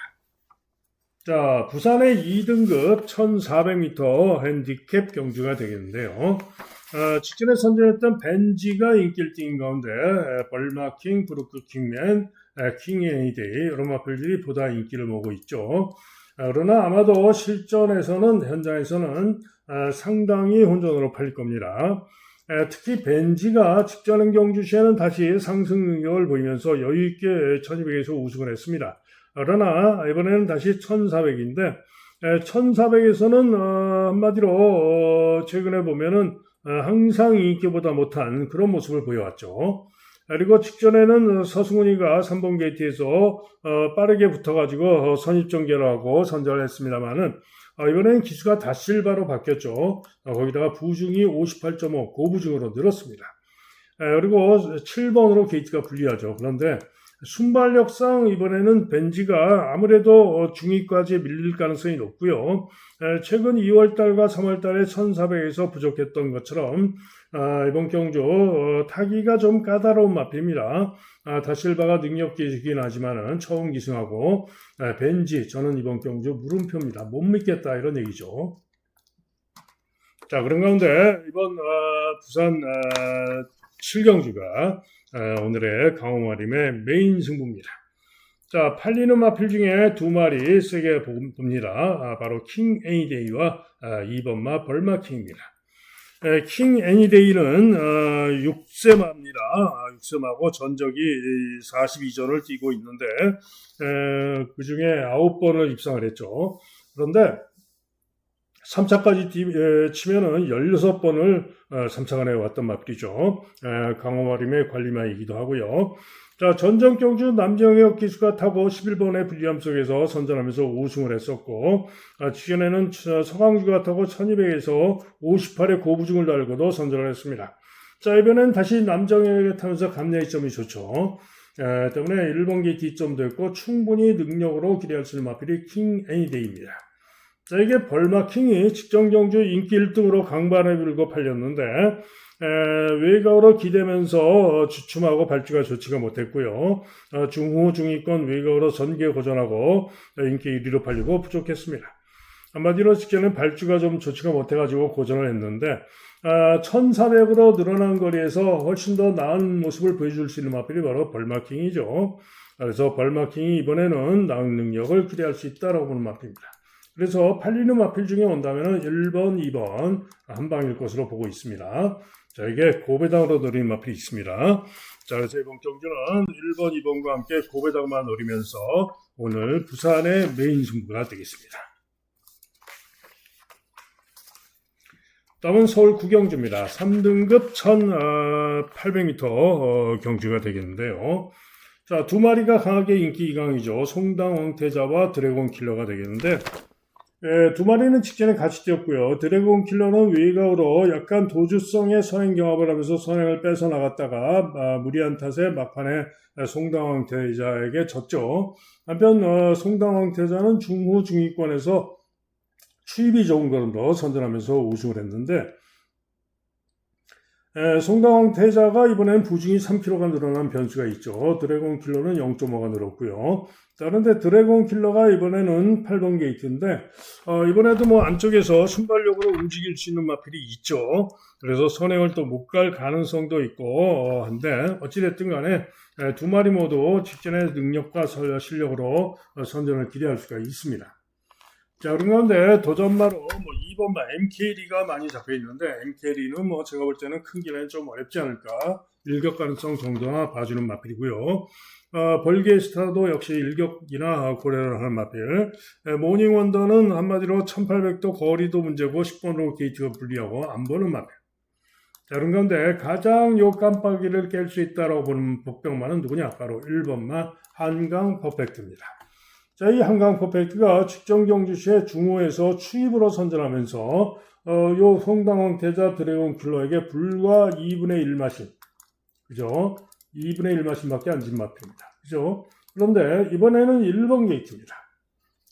자, 부산의 2등급 1400m 핸디캡 경주가 되겠는데요. 직전에 선전했던 벤지가 인기 1등인 가운데 벌마킹, 브루크킹맨, 킹애니데이 이런 마필들이 보다 인기를 모으고 있죠. 그러나 아마도 실전에서는 현장에서는 상당히 혼전으로 팔릴 겁니다. 특히 벤지가 직전 경주 시에는 다시 상승 능력을 보이면서 여유있게 1200에서 우승을 했습니다. 그러나 이번에는 다시 1400인데 1400에서는 한마디로 최근에 보면은 항상 인기보다 못한 그런 모습을 보여왔죠. 그리고 직전에는 서승훈이가 3번 게이트에서 빠르게 붙어가지고 선입전개를 하고 선전을 했습니다만은 이번에는 기수가 다실바로 바뀌었죠. 거기다가 부중이 58.5 고부중으로 늘었습니다. 그리고 7번으로 게이트가 불리하죠. 그런데 순발력상 이번에는 벤지가 아무래도 중위까지 밀릴 가능성이 높고요. 최근 2월달과 3월달에 1400에서 부족했던 것처럼 이번 경주 타기가 좀 까다로운 마필입니다. 다실바가 능력기이긴 하지만 처음 기승하고 벤지 저는 이번 경주 물음표입니다. 못 믿겠다 이런 얘기죠. 자, 그런 가운데 이번 부산 7경주가 오늘의 강호마림의 메인 승부입니다. 자, 팔리는 마필 중에 두 마리 세게 봅니다. 바로 킹 애니데이와 2번마 벌마킹입니다. 킹 애니데이는 6세마입니다. 6세마고 전적이 42전을 뛰고 있는데 그 중에 9번을 입상을 했죠. 그런데 3차까지 치면은 16번을 3차간에 왔던 마필이죠. 강호마림의 관리마이기도 하고요. 자, 전전 경주 남정혁 기수가 타고 11번의 불리함 속에서 선전하면서 우승을 했었고, 직전에는 서강주가 타고 1200에서 58의 고부중을 달고도 선전을 했습니다. 자, 이번엔 다시 남정혁이 타면서 감내의 점이 좋죠. 때문에 1번 게이트 2점도 했고, 충분히 능력으로 기대할 수 있는 마필이 킹 애니데이입니다. 자, 이게 벌마킹이 직전 경주 인기 1등으로 강반에 불고 팔렸는데 외곽으로 기대면서 주춤하고 발주가 좋지가 못했고요. 중후 중위권 외곽으로 전개 고전하고 인기 1위로 팔리고 부족했습니다. 한마디로 직전에 발주가 좀 좋지가 못해가지고 고전을 했는데 1400으로 늘어난 거리에서 훨씬 더 나은 모습을 보여줄 수 있는 마필이 바로 벌마킹이죠. 그래서 벌마킹이 이번에는 나은 능력을 기대할 수 있다고 보는 마필입니다. 그래서 팔리는 마필 중에 온다면 1번, 2번 한 방일 것으로 보고 있습니다. 자, 이게 고배당으로 노리는 마필이 있습니다. 자, 그래서 이번 경주는 1번, 2번과 함께 고배당만 노리면서 오늘 부산의 메인 승부가 되겠습니다. 다음은 서울 구경주입니다. 3등급 1800m 경주가 되겠는데요. 자, 두 마리가 강하게 인기 이강이죠. 송당 왕태자와 드래곤 킬러가 되겠는데 두 마리는 직전에 같이 뛰었고요. 드래곤 킬러는 외곽으로 약간 도주성의 선행 경합을 하면서 선행을 뺏어 나갔다가 무리한 탓에 막판에 송당왕 태자에게 졌죠. 한편 송당왕 태자는 중후 중위권에서 추입이 좋은 걸음도 선전하면서 우승을 했는데 송당황 태자가 이번엔 부중이 3kg가 늘어난 변수가 있죠. 드래곤 킬러는 0.5가 늘었고요. 다른데 드래곤 킬러가 이번에는 8번 게이트인데 이번에도 뭐 안쪽에서 순발력으로 움직일 수 있는 마필이 있죠. 그래서 선행을 또 못 갈 가능성도 있고 한데 어찌됐든 간에 두 마리 모두 직전의 능력과 실력으로 선전을 기대할 수가 있습니다. 자, 그런 가운데 도전마로 뭐 2번마 MK리가 많이 잡혀 있는데 MK리는 뭐 제가 볼 때는 큰 길에는 좀 어렵지 않을까. 일격 가능성 정도나 봐주는 마필이고요. 벌게스타도 역시 일격이나 고려를 하는 마필. 모닝 원더는 한마디로 1800도 거리도 문제고 10번으로 게이트가 불리하고 안 보는 마필. 자, 그런 가운데 가장 요 깜빡이를 깰 수 있다라고 보는 복병마는 누구냐? 바로 1번마 한강 퍼펙트입니다. 자, 이 한강 퍼펙트가 직전 경주 시에 중호에서 추입으로 선전하면서 요 송당황 태자 드래곤 킬러에게 불과 2분의 1마신, 그죠? 2분의 1마신밖에 안 진 마필입니다. 그죠? 그런데 이번에는 1번 게이트입니다.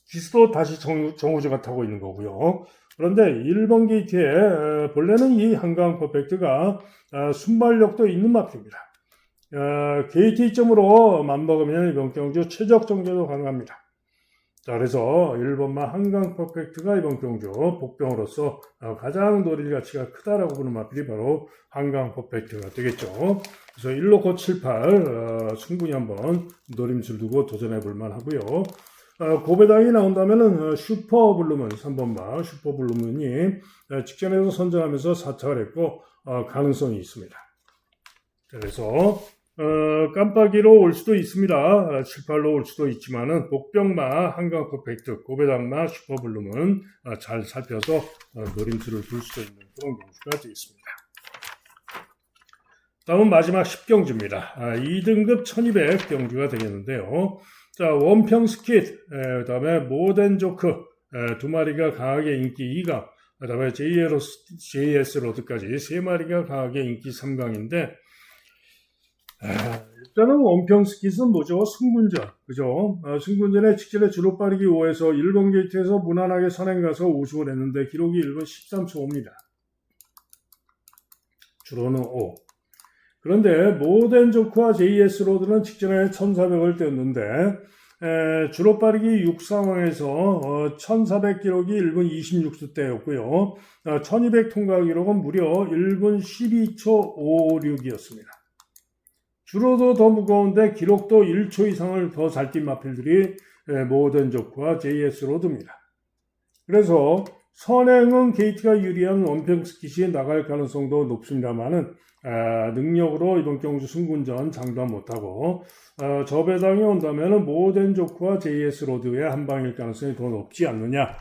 기수도 다시 정우주가 타고 있는 거고요. 그런데 1번 게이트에 본래는 이 한강 퍼펙트가 순발력도 있는 마필입니다. 게이트 2점으로 맞먹으면 이번 경주 최적 정제도 가능합니다. 자, 그래서 1번마 한강 퍼펙트가 이번 경주 복병으로서 가장 노릴 가치가 크다라고 보는 마필이 바로 한강 퍼펙트가 되겠죠. 그래서 1로코 7, 8 충분히 한번 노림수를 두고 도전해 볼 만하고요. 고배당이 나온다면은 슈퍼블루문 3번마 슈퍼블루문이 직전에서 선전하면서 4착을 했고 가능성이 있습니다. 그래서 깜빡이로 올 수도 있습니다. 7, 8로 올 수도 있지만은 복병마 한강 퍼펙트 고배당마 슈퍼블루문 잘 살펴서 노림수를 둘 수도 있는 그런 경주가 되겠습니다. 다음은 마지막 10경주입니다. 2등급 1200 경주가 되겠는데요. 자, 원평 스킷, 그 다음에 모덴 조크, 두 마리가 강하게 인기 2강, 그 다음에 JS 로드까지 세 마리가 강하게 인기 3강인데, 일단은 원평 스킷은 뭐죠? 승군전, 그죠? 승군전에 직전에 주로 빠르기 5에서 1번 게이트에서 무난하게 선행 가서 우승을 했는데, 기록이 1분 13초 5입니다. 주로는 5. 그런데 모덴 조크와 JS 로드는 직전에 1400을 떼었는데 주로 빠르기 6 상황에서 1400 기록이 1분 26초 대였고요. 1200 통과 기록은 무려 1분 12초 56이었습니다. 주로도 더 무거운데 기록도 1초 이상을 더 잘 뛴 마필들이 모덴 조크와 JS 로드입니다. 그래서 선행은 게이트가 유리한 원평 스킷이 나갈 가능성도 높습니다만은 능력으로 이번 경주 승군전 장담 못하고 저배당이 온다면 모덴 조크와 JS 로드의 한방일 가능성이 더 높지 않느냐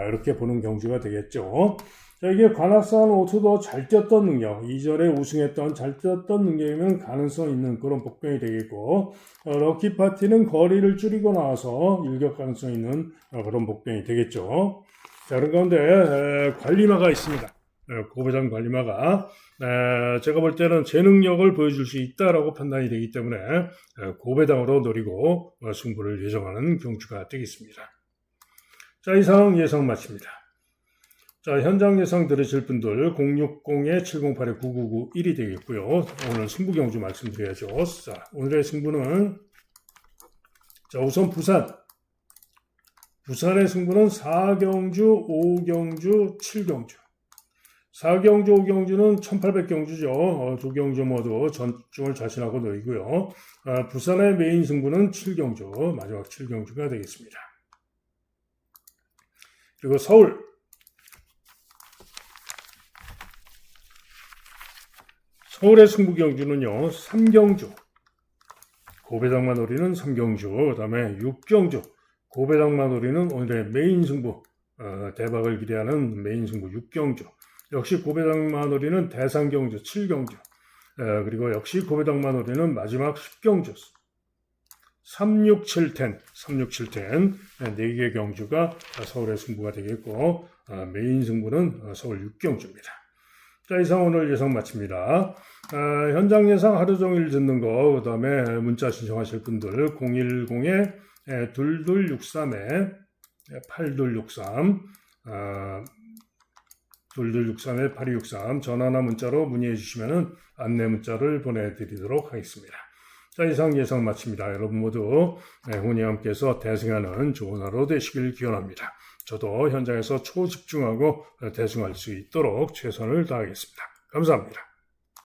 이렇게 보는 경주가 되겠죠. 자, 이게 관악산 오투도 잘 뛰었던 능력, 2절에 우승했던 잘 뛰었던 능력이면 가능성 있는 그런 복병이 되겠고 럭키파티는 거리를 줄이고 나와서 일격 가능성 있는 그런 복병이 되겠죠. 자, 그런 가운데 관리마가 있습니다. 고배당 관리마가 제가 볼 때는 제 능력을 보여줄 수 있다라고 판단이 되기 때문에 고배당으로 노리고 승부를 예정하는 경주가 되겠습니다. 자, 이상 예상 마칩니다. 자, 현장 예상 들으실 분들 060-708-9991이 되겠고요. 오늘 승부 경주 말씀드려야죠. 자, 오늘의 승부는 자, 우선 부산의 승부는 4경주, 5경주, 7경주. 4경주, 5경주는 1800경주죠. 두 경주 모두 전중을 자신하고 놓이고요. 부산의 메인 승부는 7경주, 마지막 7경주가 되겠습니다. 그리고 서울의 승부 경주는요, 3경주. 고배당만 노리는 3경주, 그 다음에 6경주. 고배당만 노리는 오늘의 메인 승부, 대박을 기대하는 메인 승부 6경주. 역시 고배당만 노리는 대상경주 7경주. 그리고 역시 고배당만 노리는 마지막 10경주. 36710, 4개 경주가 서울의 승부가 되겠고, 메인 승부는 서울 6경주입니다. 자, 이상 오늘 예상 마칩니다. 현장 예상 하루 종일 듣는 거, 그 다음에 문자 신청하실 분들 010-2263-8263 2263-8263 전화나 문자로 문의해 주시면 안내 문자를 보내드리도록 하겠습니다. 자, 이상 예상 마칩니다. 여러분 모두 훈이함께서 대승하는 좋은 하루 되시길 기원합니다. 저도 현장에서 초집중하고 대승할 수 있도록 최선을 다하겠습니다. 감사합니다.